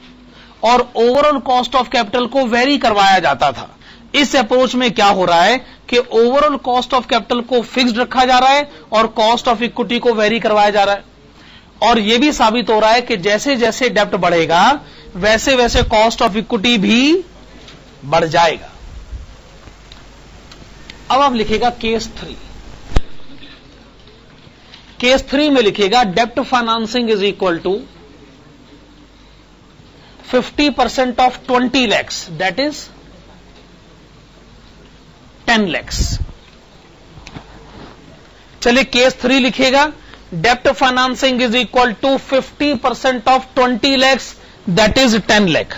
S1: और ओवरऑल कॉस्ट ऑफ कैपिटल को वेरी करवाया जाता था, इस अप्रोच में क्या हो रहा है कि ओवरऑल कॉस्ट ऑफ कैपिटल को फिक्स्ड रखा जा रहा है और कॉस्ट ऑफ इक्विटी को वेरी करवाया जा रहा है। और यह भी साबित हो रहा है कि जैसे जैसे डेप्ट बढ़ेगा वैसे वैसे कॉस्ट ऑफ इक्विटी भी बढ़ जाएगा। अब आप लिखेगा केस 3। केस 3 में लिखेगा डेप्ट financing is equal to 50% of 20 lakhs, that is 10 lakhs। चलिए केस 3 लिखेगा डेप्ट financing is equal to 50% of 20 lakhs, that is 10 lakh।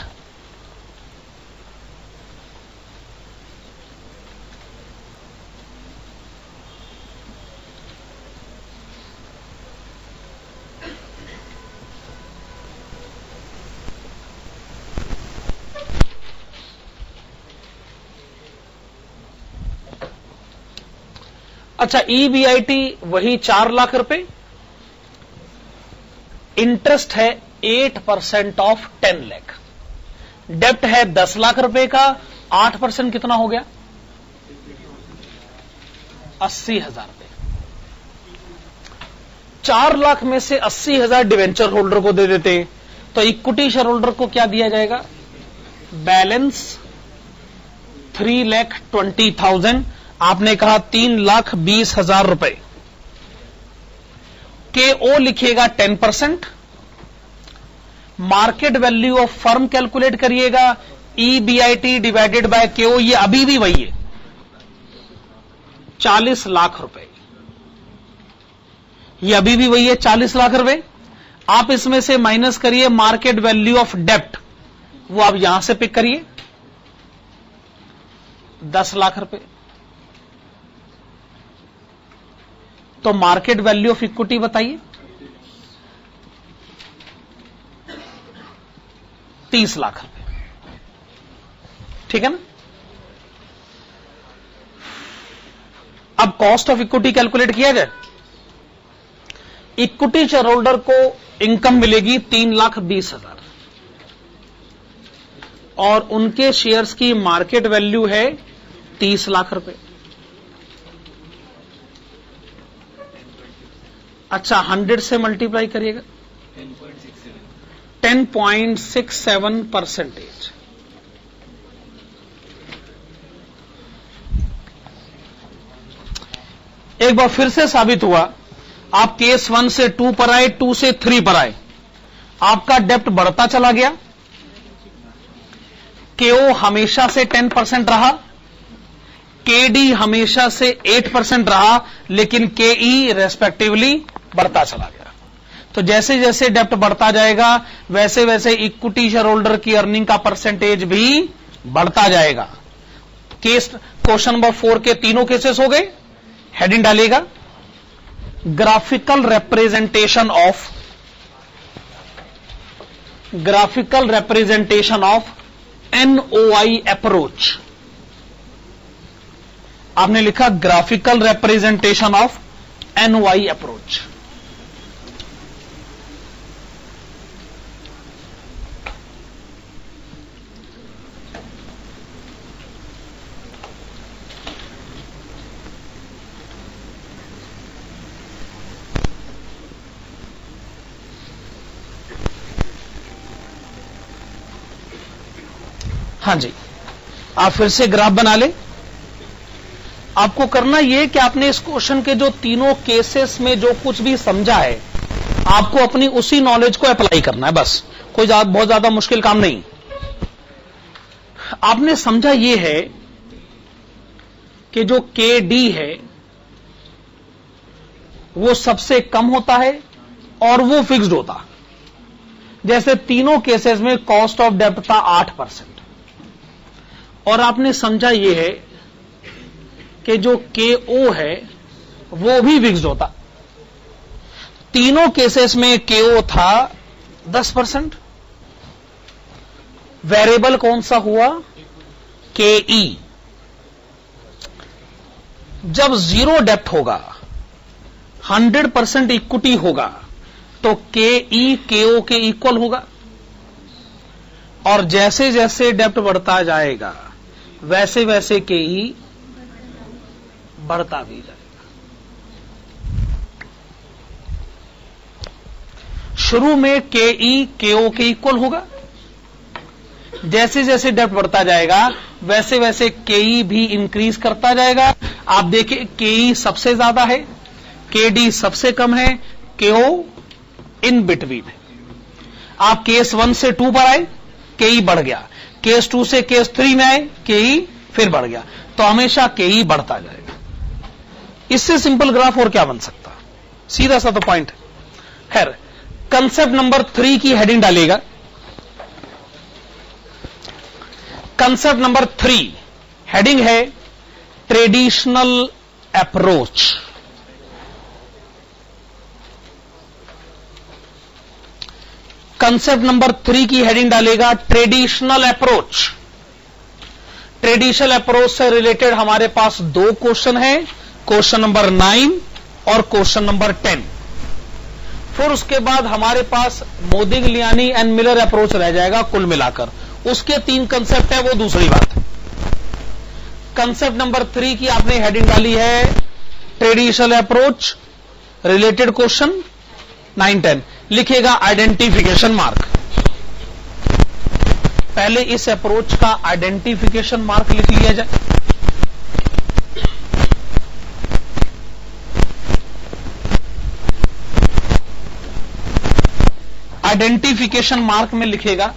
S1: अच्छा, ईबीआईटी वही 4 लाख रुपए, इंटरेस्ट है 8% ऑफ 10 लाख, डेप्ट है 10 लाख रुपए का, 8% कितना हो गया? 80,000 रुपए। 4 लाख में से 80,000 डिवेंचर होल्डर को दे देते तो इक्विटी शेयर होल्डर को क्या दिया जाएगा? बैलेंस 3,20,000। आपने कहा 3,20,000 रुपए। के ओ लिखिएगा 10%, market value of firm calculate करिएगा, ईबीआईटी डिवाइडेड बाय के ओ, ये अभी भी वही है 40 लाख रुपए। ये अभी भी वही है 40 लाख रुपए। आप इसमें से माइनस करिए मार्केट वैल्यू ऑफ डेप्ट, वो आप यहां से पिक करिए 10 लाख रुपए। तो मार्केट वैल्यू ऑफ इक्विटी बताइए 30 लाख रुपए, ठीक है ना? अब कॉस्ट ऑफ इक्विटी कैलकुलेट किया जाए। इक्विटी शेयर होल्डर को इनकम मिलेगी 3,20,000 और उनके शेयर्स की मार्केट वैल्यू है 30 लाख रुपए। अच्छा, 100 से मल्टीप्लाई करिएगा 10.67%। एक बार फिर से साबित हुआ, आप केस 1 से 2 पर आए, 2 से 3 पर आए, आपका डेप्ट बढ़ता चला गया। केओ हमेशा से 10% रहा, केडी हमेशा से 8% रहा, लेकिन केई रेस्पेक्टिवली बढ़ता चला गया। तो जैसे जैसे डेप्ट बढ़ता जाएगा वैसे वैसे इक्विटी शेयर होल्डर की अर्निंग का परसेंटेज भी बढ़ता जाएगा। केस क्वेश्चन नंबर 4 के तीनों केसेस हो गए। हेडिंग डालिएगा graphical representation of NOI approach. आपने लिखा graphical representation of NOI approach. हाँ जी, आप फिर से ग्राफ बना ले। आपको करना यह कि आपने इस क्वेश्चन के जो तीनों केसेस में जो कुछ भी समझा है, आपको अपनी उसी नॉलेज को अप्लाई करना है, बस कोई बहुत ज्यादा मुश्किल काम नहीं। आपने समझा यह है कि जो के डी है वो सबसे कम होता है और वो फिक्स्ड होता। जैसे तीनों केसेस में कॉस्ट ऑफ डेब्ट था 8%, और आपने समझा यह है कि जो के ओ है वो भी फिक्स्ड होता। तीनों केसेस में के ओ था 10%। वेरिएबल कौन सा हुआ? के ई। जब जीरो डेप्ट होगा, 100% इक्विटी होगा, तो के ई के ओ के इक्वल होगा, और जैसे जैसे डेप्ट बढ़ता जाएगा वैसे वैसे के ई बढ़ता भी जाएगा। शुरू में के ई के ओ के इक्वल होगा, जैसे जैसे डेप्ट बढ़ता जाएगा वैसे वैसे के ई भी इंक्रीज करता जाएगा। आप देखिए के ई सबसे ज्यादा है, के डी सबसे कम है, के ओ इन बिटवीन है। आप केस 1 से 2 पर आए, के ई बढ़ गया, केस 2 से केस 3 में आए, के ई फिर बढ़ गया, तो हमेशा के ई बढ़ता जाएगा। इससे सिंपल ग्राफ और क्या बन सकता? सीधा सा तो पॉइंट है। खैर, कंसेप्ट नंबर 3 की हेडिंग डालिएगा। कंसेप्ट नंबर 3 हेडिंग है ट्रेडिशनल अप्रोच। कंसेप्ट नंबर 3 की हेडिंग डालेगा ट्रेडिशनल अप्रोच। ट्रेडिशनल अप्रोच से रिलेटेड हमारे पास 2 क्वेश्चन हैं, क्वेश्चन नंबर 9 और क्वेश्चन नंबर 10। फिर उसके बाद हमारे पास मोदिग्लियानी एंड मिलर अप्रोच रह जाएगा कुल मिलाकर। उसके 3 कंसेप्ट है, वो दूसरी बात है। कंसेप्ट नंबर 3 की आपने हेडिंग डाली है ट्रेडिशनल अप्रोच, रिलेटेड क्वेश्चन 9, 10। लिखेगा आइडेंटिफिकेशन मार्क। पहले इस अप्रोच का आइडेंटिफिकेशन मार्क लिख लिया जाए। आइडेंटिफिकेशन मार्क में लिखेगा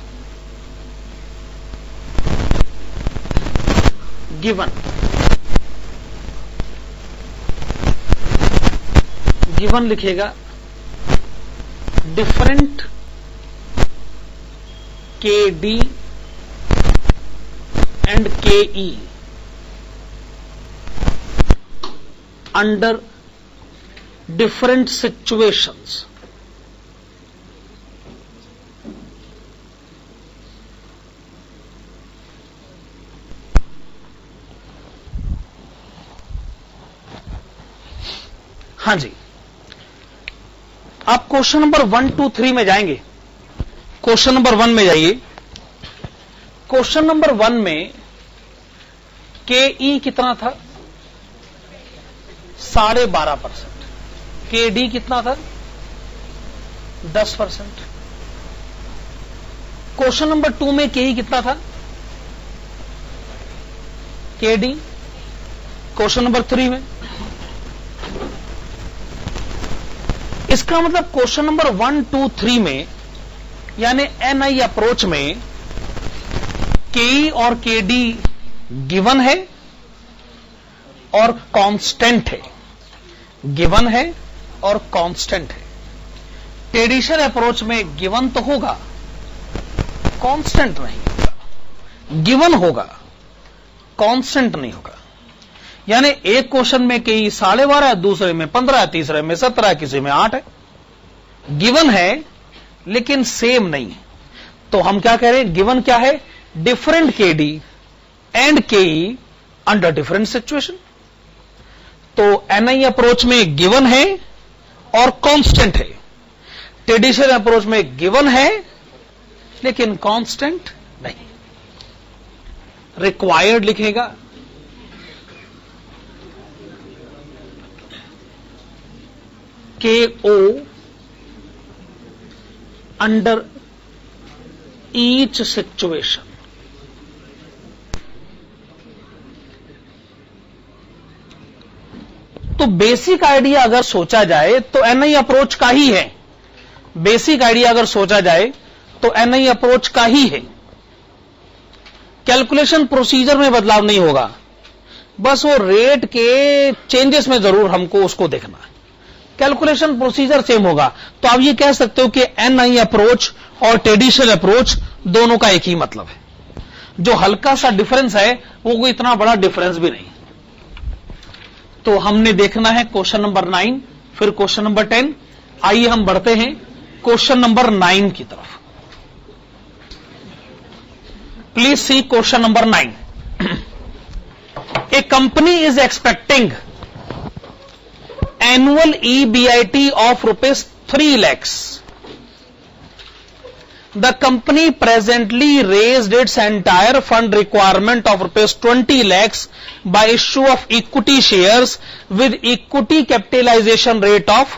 S1: गिवन। गिवन लिखेगा डिफरेंट के डी एंड के ई अंडर डिफरेंट सिचुएशंस। हां जी, आप क्वेश्चन नंबर 1, 2, 3 में जाएंगे। क्वेश्चन नंबर 1 में जाइए। क्वेश्चन नंबर 1 में के ई कितना था? 12.5%। के डी कितना था? 10%। क्वेश्चन नंबर 2 में के ई कितना था? के डी। क्वेश्चन नंबर 3 में इसका मतलब क्वेश्चन नंबर 1, 2, 3 में यानी एनआई अप्रोच में के ई और के डी गिवन है और कांस्टेंट है। गिवन है और कांस्टेंट है। ट्रेडिशनल अप्रोच में गिवन तो होगा, कांस्टेंट नहीं होगा। गिवन होगा, कांस्टेंट नहीं होगा। यानी एक क्वेश्चन में के ई 12.5, दूसरे में 15, तीसरे में 17, किसी में 8 है। गिवन है लेकिन सेम नहीं। तो हम क्या कह रहे हैं? गिवन क्या है? डिफरेंट के डी एंड के ई अंडर डिफरेंट सिचुएशन। तो एनआई अप्रोच में गिवन है और कांस्टेंट है। ट्रेडिशनल अप्रोच में गिवन है लेकिन कांस्टेंट नहीं। रिक्वायर्ड लिखेगा के ओ अंडर ईच सिचुएशन। तो बेसिक आइडिया अगर सोचा जाए तो एनआई अप्रोच का ही है। बेसिक आइडिया अगर सोचा जाए तो एनआई अप्रोच का ही है। कैलकुलेशन प्रोसीजर में बदलाव नहीं होगा, बस वो रेट के चेंजेस में जरूर हमको उसको देखना है। कैलकुलेशन प्रोसीजर सेम होगा। तो आप ये कह सकते हो कि एनआई अप्रोच और ट्रेडिशनल अप्रोच दोनों का एक ही मतलब है। जो हल्का सा डिफरेंस है वो कोई इतना बड़ा डिफरेंस भी नहीं। तो हमने देखना है क्वेश्चन नंबर 9, फिर क्वेश्चन नंबर 10। आइए हम बढ़ते हैं क्वेश्चन नंबर 9 की तरफ। Please see question number 9। A company is expecting annual EBIT of rupees 3 lakhs. The company presently raised its entire fund requirement of rupees 20 lakhs by issue of equity shares with equity capitalization rate of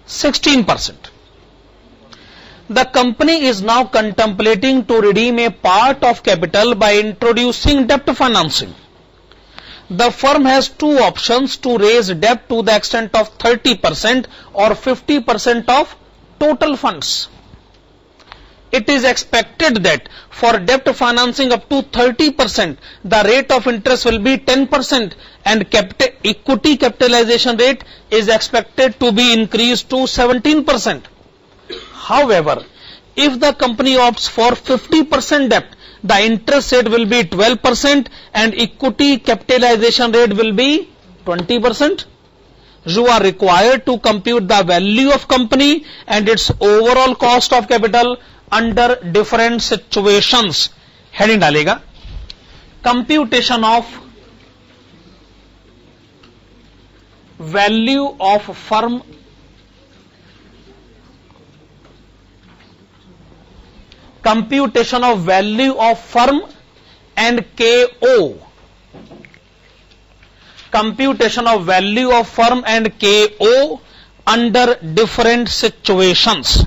S1: 16%. The company is now contemplating to redeem a part of capital by introducing debt financing. The firm has two options to raise debt to the extent of 30% or 50% of total funds. It is expected that for debt financing up to 30%, the rate of interest will be 10% and equity capitalization rate is expected to be increased to 17%. However, if the company opts for 50% debt, the interest rate will be 12% and equity capitalization rate will be 20%. You are required to compute the value of company and its overall cost of capital under different situations. Heading डालेगा computation of value of firm computation of value of firm and KO. Computation of value of firm and KO under different situations.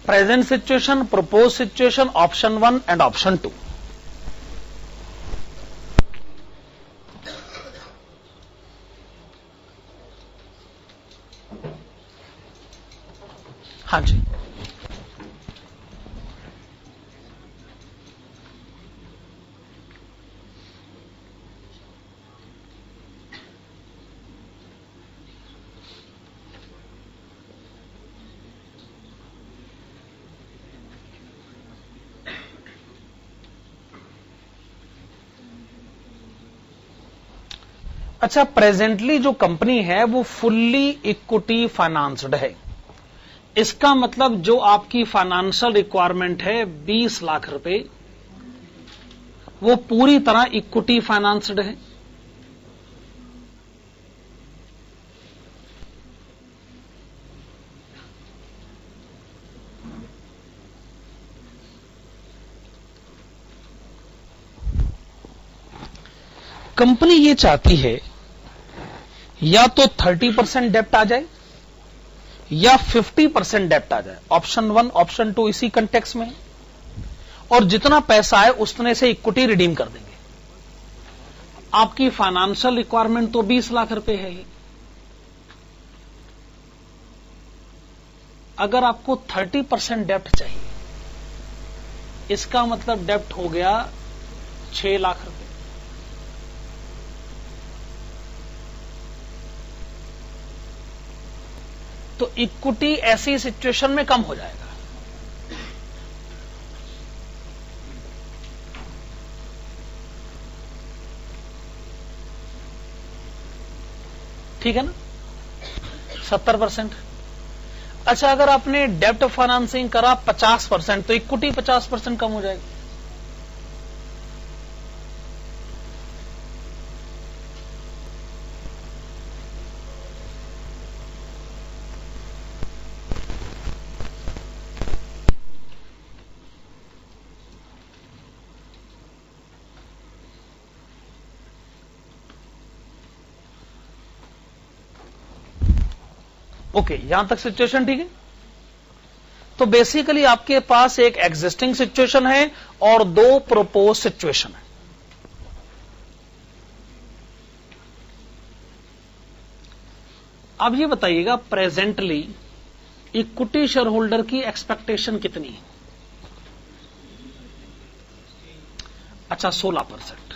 S1: Present situation, proposed situation, option 1 and option 2. हाँ जी, अच्छा, presently जो company है वो fully equity financed है। इसका मतलब जो आपकी फाइनेंशियल रिक्वायरमेंट है 20 लाख रुपए, वो पूरी तरह इक्विटी फाइनेंस्ड है। कंपनी ये चाहती है या तो 30% डेप्ट आ जाए या 50% डेप्ट आ जाए। ऑप्शन 1 ऑप्शन 2 इसी कंटेक्स्ट में है, और जितना पैसा है उतने से इक्विटी रिडीम कर देंगे। आपकी फाइनेंशियल रिक्वायरमेंट तो 20 लाख रुपए है ही। अगर आपको 30% डेप्ट चाहिए, इसका मतलब डेप्ट हो गया 6 लाख रुपए। तो इक्विटी ऐसी सिचुएशन में कम हो जाएगा। ठीक है ना, 70%। अच्छा, अगर आपने डेब्ट फाइनेंसिंग करा 50%, तो इक्विटी 50% कम हो जाएगी। ओके, यहां तक सिचुएशन ठीक है। तो बेसिकली आपके पास एक एग्जिस्टिंग सिचुएशन है और दो प्रोपोज सिचुएशन है। अब ये बताइएगा प्रेजेंटली इक्विटी शेयर होल्डर की एक्सपेक्टेशन कितनी है? अच्छा, 16%।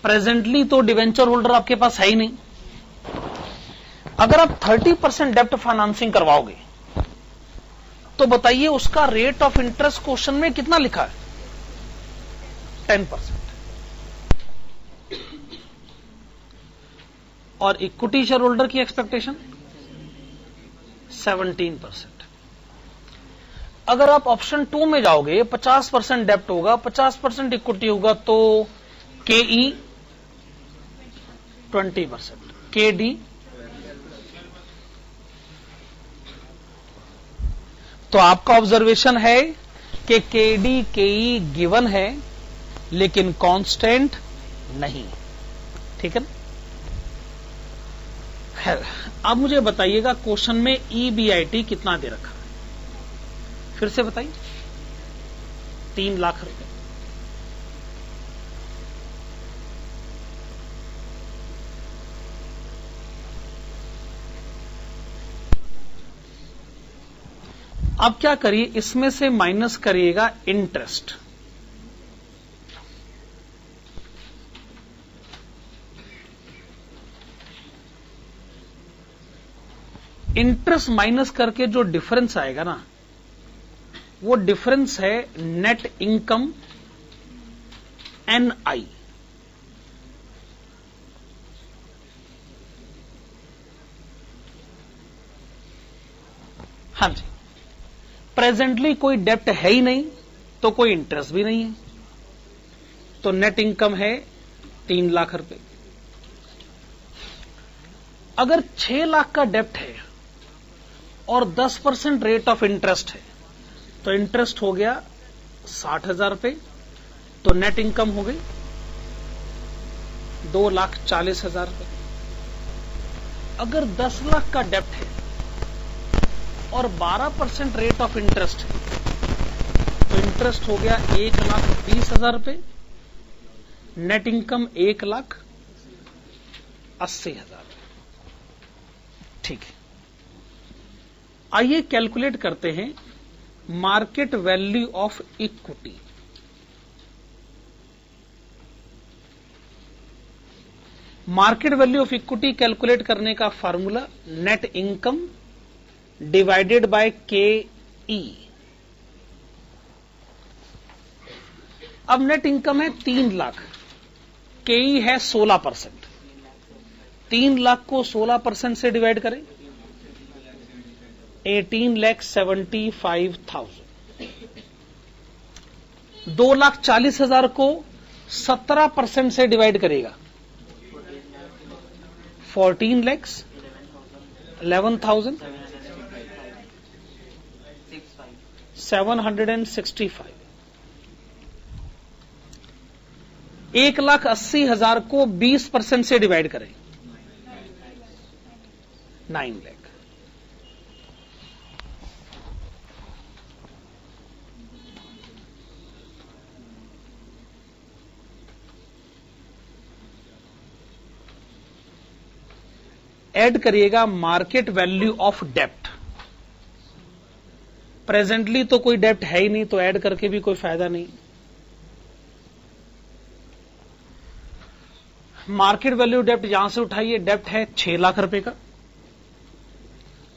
S1: प्रेजेंटली तो डिवेंचर होल्डर आपके पास है ही नहीं। अगर आप 30% डेब्ट फाइनेंसिंग करवाओगे तो बताइए उसका रेट ऑफ इंटरेस्ट क्वेश्चन में कितना लिखा है? 10%। और इक्विटी शेयर होल्डर की एक्सपेक्टेशन 17%। अगर आप ऑप्शन 2 में जाओगे, 50% डेब्ट होगा, 50% इक्विटी होगा, तो केई 20%, केडी, तो आपका ऑब्जर्वेशन है कि केडी केई गिवन है लेकिन कांस्टेंट नहीं। ठीक है ना? अब मुझे बताइएगा क्वेश्चन में ईबीआईटी कितना दे रखा है? फिर से बताइए। 3 लाख रुपए। अब क्या करिए, इसमें से माइनस करिएगा इंटरेस्ट। इंटरेस्ट माइनस करके जो डिफरेंस आएगा ना, वो डिफरेंस है नेट इनकम एनआई। हाँ जी, प्रेजेंटली कोई डेब्ट है ही नहीं तो कोई इंटरेस्ट भी नहीं है, तो नेट इनकम है 3 लाख रुपए। अगर 6 लाख का डेब्ट है और 10% रेट ऑफ इंटरेस्ट है तो इंटरेस्ट हो गया 60,000 रुपए, तो नेट इनकम हो गई 2,40,000 रुपए। अगर 10 लाख का डेब्ट है और 12% रेट ऑफ इंटरेस्ट है तो इंटरेस्ट हो गया 1,20,000 रुपए, नेट इनकम 1,80,000। ठीक है, आइए कैलकुलेट करते हैं market value of equity. Market value of equity calculate करने का formula net income divided by के ई। अब नेट इनकम है 3 लाख, के ई है 16%। 3 लाख को 16% से डिवाइड करें, 18,75,000। 2,40,000 को 17% से डिवाइड करेगा, 14,11,765। 1,80,000 को 20% से डिवाइड करें, 9 लाख। ऐड करिएगा मार्केट वैल्यू ऑफ डेब्ट। प्रेजेंटली तो कोई डेब्ट है ही नहीं, तो ऐड करके भी कोई फायदा नहीं। मार्केट वैल्यू डेब्ट यहां से उठाइए, डेब्ट है 6 लाख रुपए का,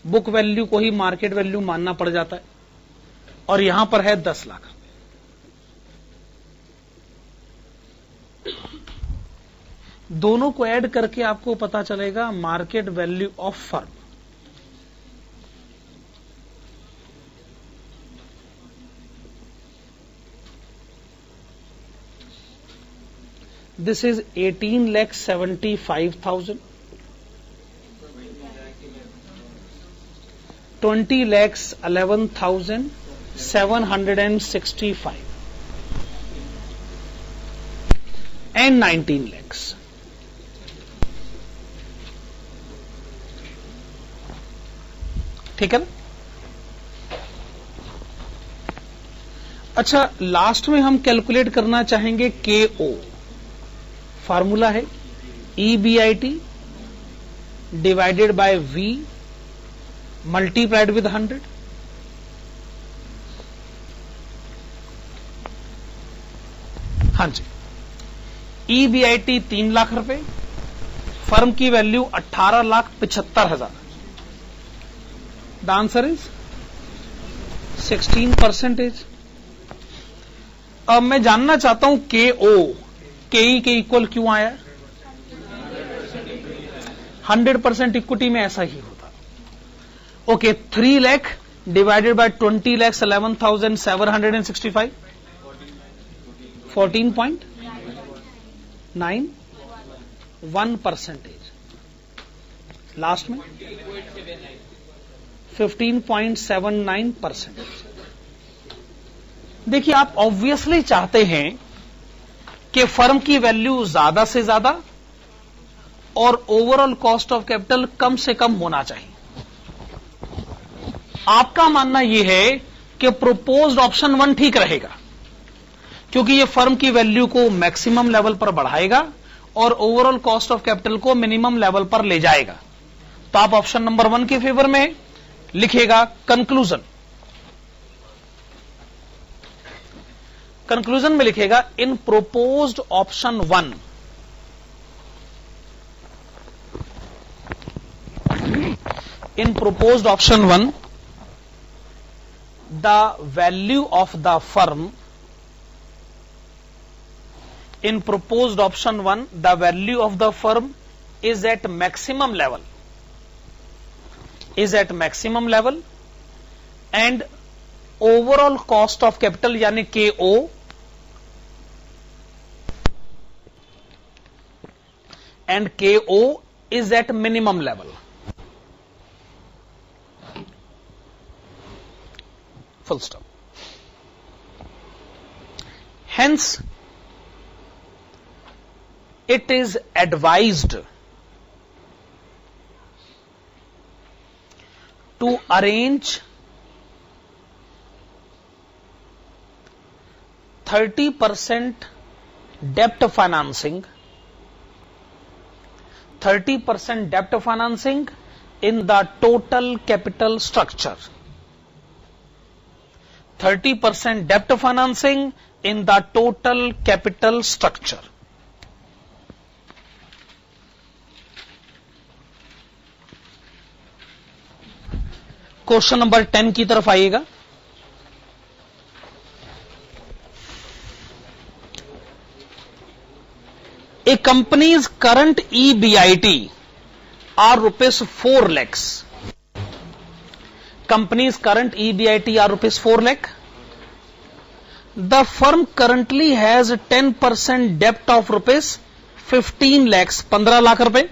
S1: बुक वैल्यू को ही मार्केट वैल्यू मानना पड़ जाता है, और यहां पर है 10 लाख। दोनों को ऐड करके आपको पता चलेगा market value of firm. This is 18,75,000, 20,11,765 and 19 lakhs। ठीक है ना? अच्छा, लास्ट में हम कैलकुलेट करना चाहेंगे KO। फार्मूला है EBIT divided by V multiplied with 100। हाँ जी, EBIT 3 लाख रुपए, फर्म की वैल्यू 18,75,000। The answer is 16%। अब मैं जानना चाहता हूं KO, KE के इक्वल क्यों आया? 100% इक्विटी में ऐसा ही होता। Okay, 3 lakh divided by 20 lakhs 11,765, 14.91%। Last में 15.79%। देखिए, आप ऑब्वियसली चाहते हैं कि फर्म की वैल्यू ज्यादा से ज्यादा और ओवरऑल कॉस्ट ऑफ कैपिटल कम से कम होना चाहिए। आपका मानना यह है कि प्रोपोज्ड ऑप्शन 1 ठीक रहेगा, क्योंकि यह फर्म की वैल्यू को मैक्सिमम लेवल पर बढ़ाएगा और ओवरऑल कॉस्ट ऑफ कैपिटल को मिनिमम लेवल पर ले जाएगा। तो आप ऑप्शन नंबर 1 के फेवर में लिखेगा कंक्लूजन। कंक्लूजन में लिखेगा in proposed option 1 in proposed option 1 the value of the firm in proposed option 1 the value of the firm is at maximum level and overall cost of capital यानी KO and KO is at minimum level. Full stop. Hence, it is advised to arrange 30% debt financing, 30% debt financing in the total capital structure. 30% debt financing in the total capital structure. Question number 10 की तरफ आइएगा। A company's current EBIT are rupees 4 lakhs. Company's current EBIT are rupees 4 lakh. The firm currently has 10% debt of rupees 15 lakhs, 15 lakh रुपए.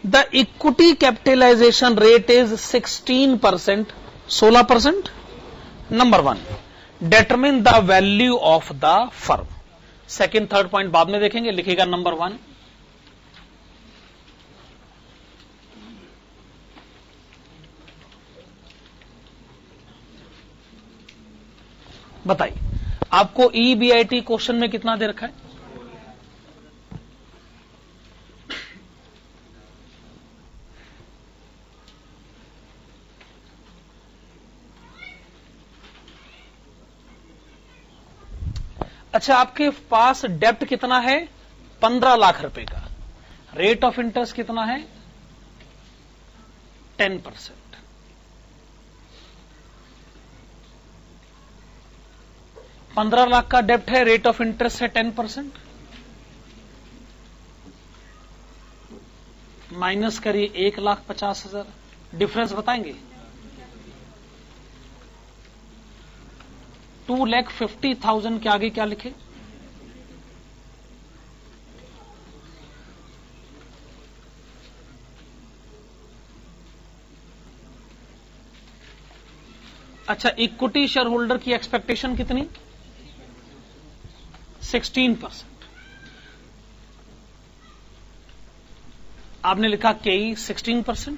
S1: The equity capitalization rate is 16%, 16%. Number 1, determine the value of the firm. Second third point बाद में देखेंगे, लिखेगा number 1। बताइए, आपको EBIT question में कितना दे रखा है? अच्छा, आपके पास डेप्ट कितना है? 15 लाख रुपए का। रेट ऑफ इंटरेस्ट कितना है? 10%। 15 लाख का डेप्ट है, रेट ऑफ इंटरेस्ट है 10%। माइनस करिए 1,50,000, डिफरेंस बताएंगे। 2,50,000 के आगे क्या लिखे? अच्छा, इक्विटी शेयर होल्डर की एक्सपेक्टेशन कितनी? 16%। आपने लिखा केई 16%।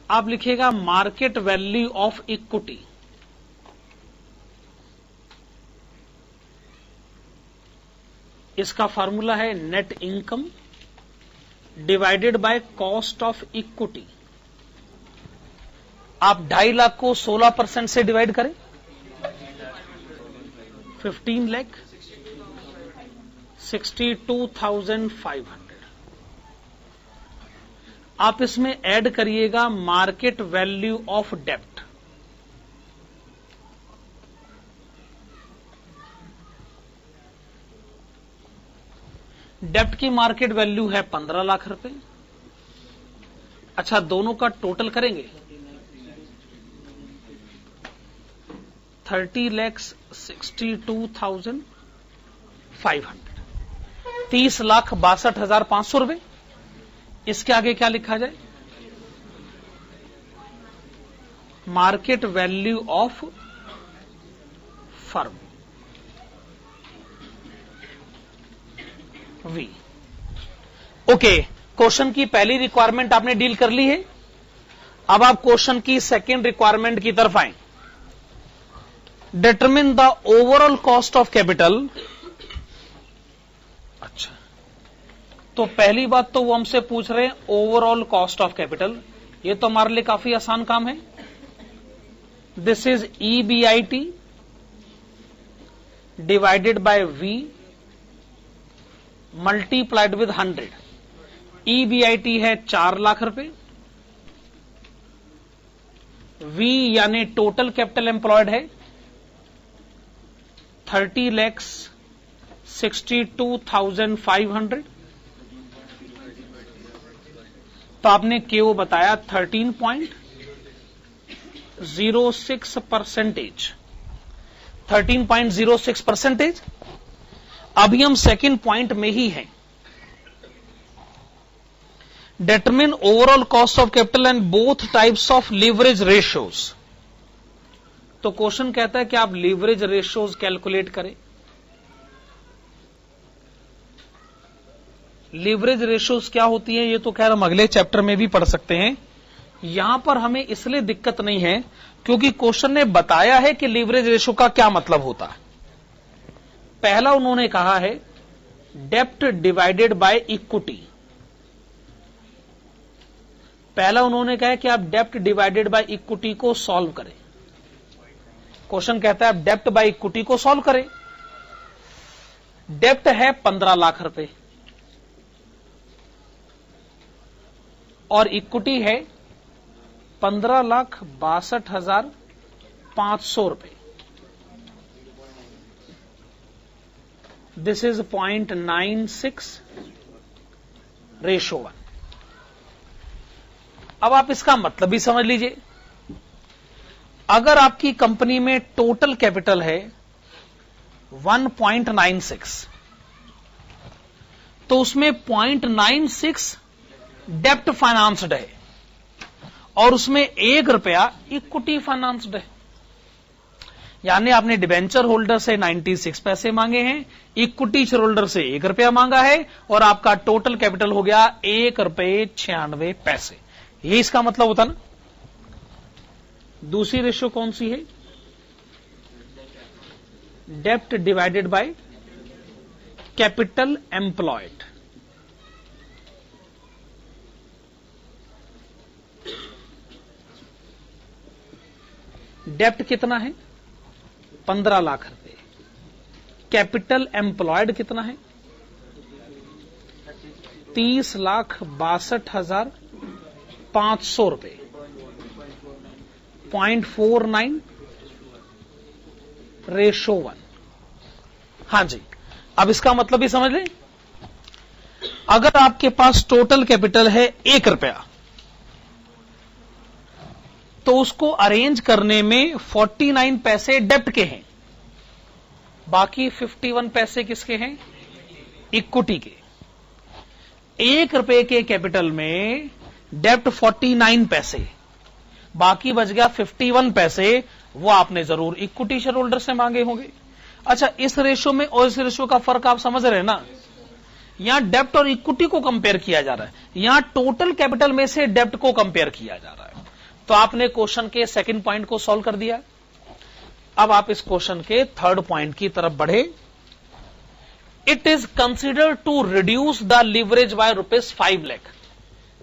S1: आप लिखिएगा मार्केट वैल्यू ऑफ इक्विटी, इसका फार्मूला है net income divided by cost of equity. आप 2.5 लाख को 16% से डिवाइड करें, 15 लाख 62,500। आप इसमें ऐड करिएगा मार्केट वैल्यू ऑफ डेब्ट। डेब्ट की मार्केट वैल्यू है 15 लाख रुपए। अच्छा, दोनों का टोटल करेंगे 30,62,500, 30,62,500 रुपए। इसके आगे क्या लिखा जाए? Market value of firm, V. Okay, question की पहली रिक्वायरमेंट आपने डील कर ली है। अब आप क्वेश्चन की सेकेंड रिक्वायरमेंट की तरफ आए। Determine the overall cost of capital. अच्छा, तो पहली बात तो वो हमसे पूछ रहे हैं ओवरऑल कॉस्ट ऑफ कैपिटल। ये तो हमारे लिए काफी आसान काम है। This is EBIT divided by V multiplied with 100। EBIT है 4 लाख रुपए, V यानी टोटल कैपिटल एम्प्लॉयड है 30,62,500। तो आपने केओ बताया 13.06%। 13.06%। अभी हम सेकेंड पॉइंट में ही हैं। Determine overall cost of capital and both types of leverage ratios. तो क्वेश्चन कहता है कि आप लीवरेज रेशियोज कैलकुलेट करें। लीवरेज रेशियोज क्या होती है ये तो खैर हम अगले चैप्टर में भी पढ़ सकते हैं। यहां पर हमें इसलिए दिक्कत नहीं है क्योंकि क्वेश्चन ने बताया है कि लीवरेज रेशियो का क्या मतलब होता है। पहला उन्होंने कहा है डेप्ट डिवाइडेड बाय इक्विटी। पहला उन्होंने कहा है कि आप डेप्ट डिवाइडेड बाय इक्विटी को सॉल्व करें। क्वेश्चन कहता है आप डेप्ट बाय इक्विटी को सॉल्व करें। डेप्ट है 15 लाख रुपए और इक्विटी है 15,62,500 रुपए। This is 0.96:1। अब आप इसका मतलब भी समझ लीजिए। अगर आपकी कंपनी में टोटल कैपिटल है 1.96 तो उसमें 0.96 डेप्ट फाइनेंस्ड है और उसमें 1 रुपया इक्विटी फाइनेंस्ड है। यानी आपने डिबेंचर होल्डर से 96 पैसे मांगे हैं, इक्विटी शेयर होल्डर से 1 रुपया मांगा है और आपका टोटल कैपिटल हो गया 1 रुपये 96 पैसे। ये इसका मतलब होता ना। दूसरी रेशियो कौन सी है? डेप्ट डिवाइडेड बाय कैपिटल एम्प्लॉयड। डेप्ट कितना है? 15 लाख रुपए। कैपिटल एम्प्लॉयड कितना है? 30,62,500 रुपए। 0.49:1। हाँ जी, अब इसका मतलब भी समझ लें। अगर आपके पास टोटल कैपिटल है 1 रुपया, तो उसको अरेंज करने में 49 पैसे डेप्ट के हैं, बाकी 51 पैसे किसके हैं? इक्विटी के। 1 रुपए के कैपिटल में डेप्ट 49 पैसे, बाकी बच गया 51 पैसे, वो आपने जरूर इक्विटी शेयर होल्डर से मांगे होंगे। अच्छा, इस रेशियो में और इस रेशियो का फर्क आप समझ रहे हैं ना? यहां डेप्ट और इक्विटी को कंपेयर किया जा रहा है, यहां टोटल कैपिटल में से डेप्ट को कंपेयर किया जा रहा है। तो आपने क्वेश्चन के सेकंड पॉइंट को सॉल्व कर दिया। अब आप इस क्वेश्चन के थर्ड पॉइंट की तरफ बढ़े। It is considered to reduce the leverage by ₹5 lakh.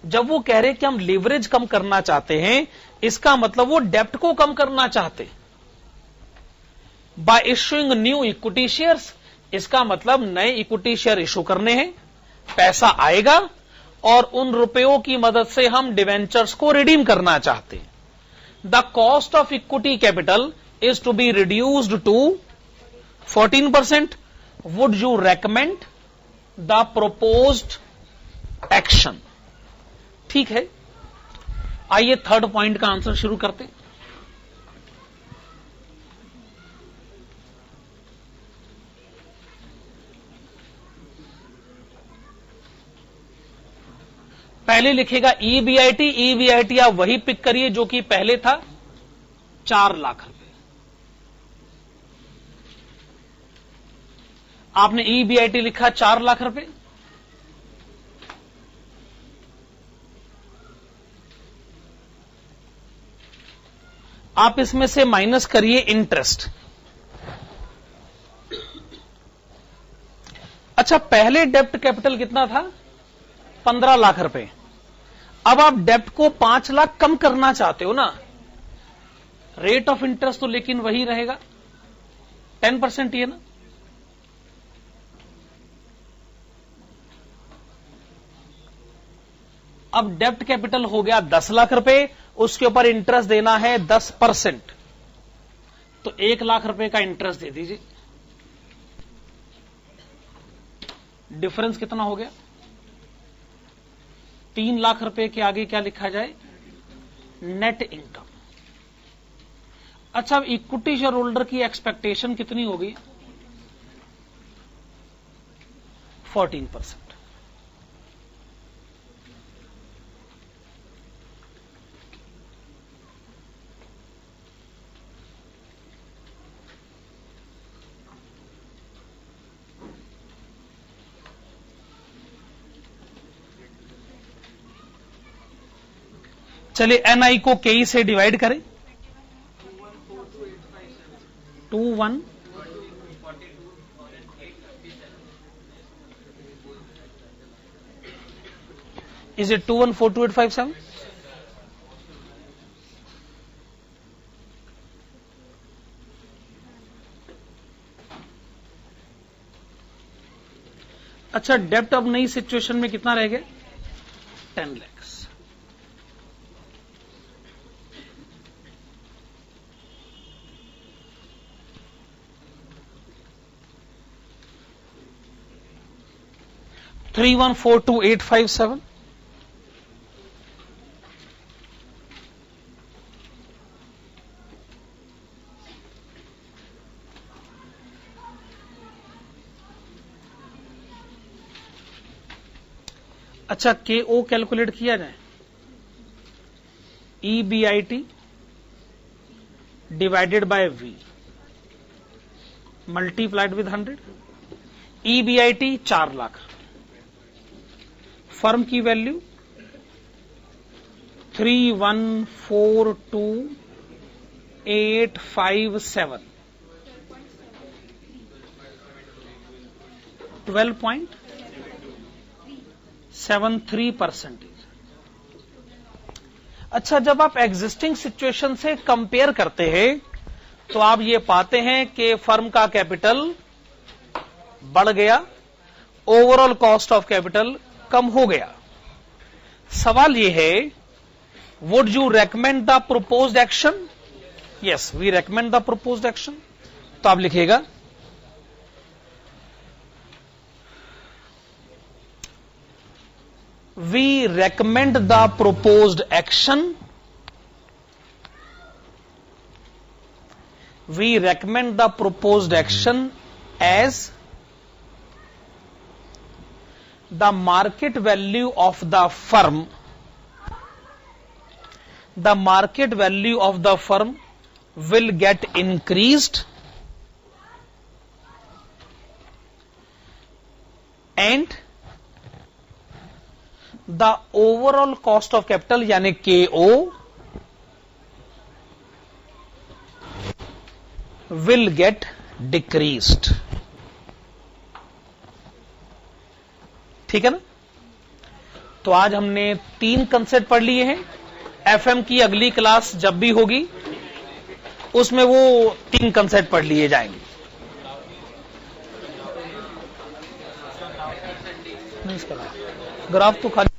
S1: जब वो कह रहे कि हम लीवरेज कम करना चाहते हैं, इसका मतलब वो डेप्ट को कम करना चाहते। By issuing new equity shares, इसका मतलब नए इक्विटी शेयर इश्यू करने हैं, पैसा आएगा और उन रुपयों की मदद से हम डिवेंचर्स को रिडीम करना चाहते हैं। The cost of equity capital is to be reduced to 14%। Would you recommend the proposed action? ठीक है, आइए थर्ड पॉइंट का आंसर शुरू करते। पहले लिखेगा ईबीआईटी। ईबीआईटी आप वही पिक करिए जो कि पहले था, 4 लाख रुपए। आपने ईबीआईटी लिखा 4 लाख रुपए, आप इसमें से माइनस करिए इंटरेस्ट। अच्छा, पहले डेप्ट कैपिटल कितना था? 15 लाख रुपए। अब आप डेप्ट को 5 लाख कम करना चाहते हो ना, रेट ऑफ इंटरेस्ट तो लेकिन वही रहेगा, 10% ही है ना। अब डेप्ट कैपिटल हो गया 10 लाख रुपए, उसके ऊपर इंटरेस्ट देना है 10%, तो 1 लाख रुपए का इंटरेस्ट दे दीजिए। डिफरेंस कितना हो गया? 3 लाख रुपए के आगे क्या लिखा जाए? Net income. अच्छा, अब इक्विटी शेयर होल्डर की एक्सपेक्टेशन कितनी होगी? 14%। चलिए एनआई को केई से डिवाइड करें। 21 इज इट 2142,857? अच्छा, डेप्ट अब नई सिचुएशन में कितना रह गया? 10 लाख। $3142,857। अच्छा, KO कैलकुलेट किया जाए। EBIT divided by V multiplied with 100। EBIT 4 lakh, firm की वैल्यू 3142,857, 12.73%। अच्छा, जब आप एग्जिस्टिंग सिचुएशन से कंपेयर करते हैं तो आप ये पाते हैं कि फर्म का कैपिटल बढ़ गया, ओवरऑल कॉस्ट ऑफ कैपिटल कम हो गया। सवाल यह है, would you recommend the proposed action? Yes, we recommend the proposed action. तो आप लिखिएगा we recommend the proposed action. We recommend the proposed action as the market value of the firm. The market value of the firm will get increased and the overall cost of capital यानी KO will get decreased. ठीक है ना? तो आज हमने 3 concept पढ़ लिए हैं. एफएम की अगली क्लास जब भी होगी उसमें वो 3 कंसेप्ट पढ़ लिए जाएंगे. ग्राफ तो खाली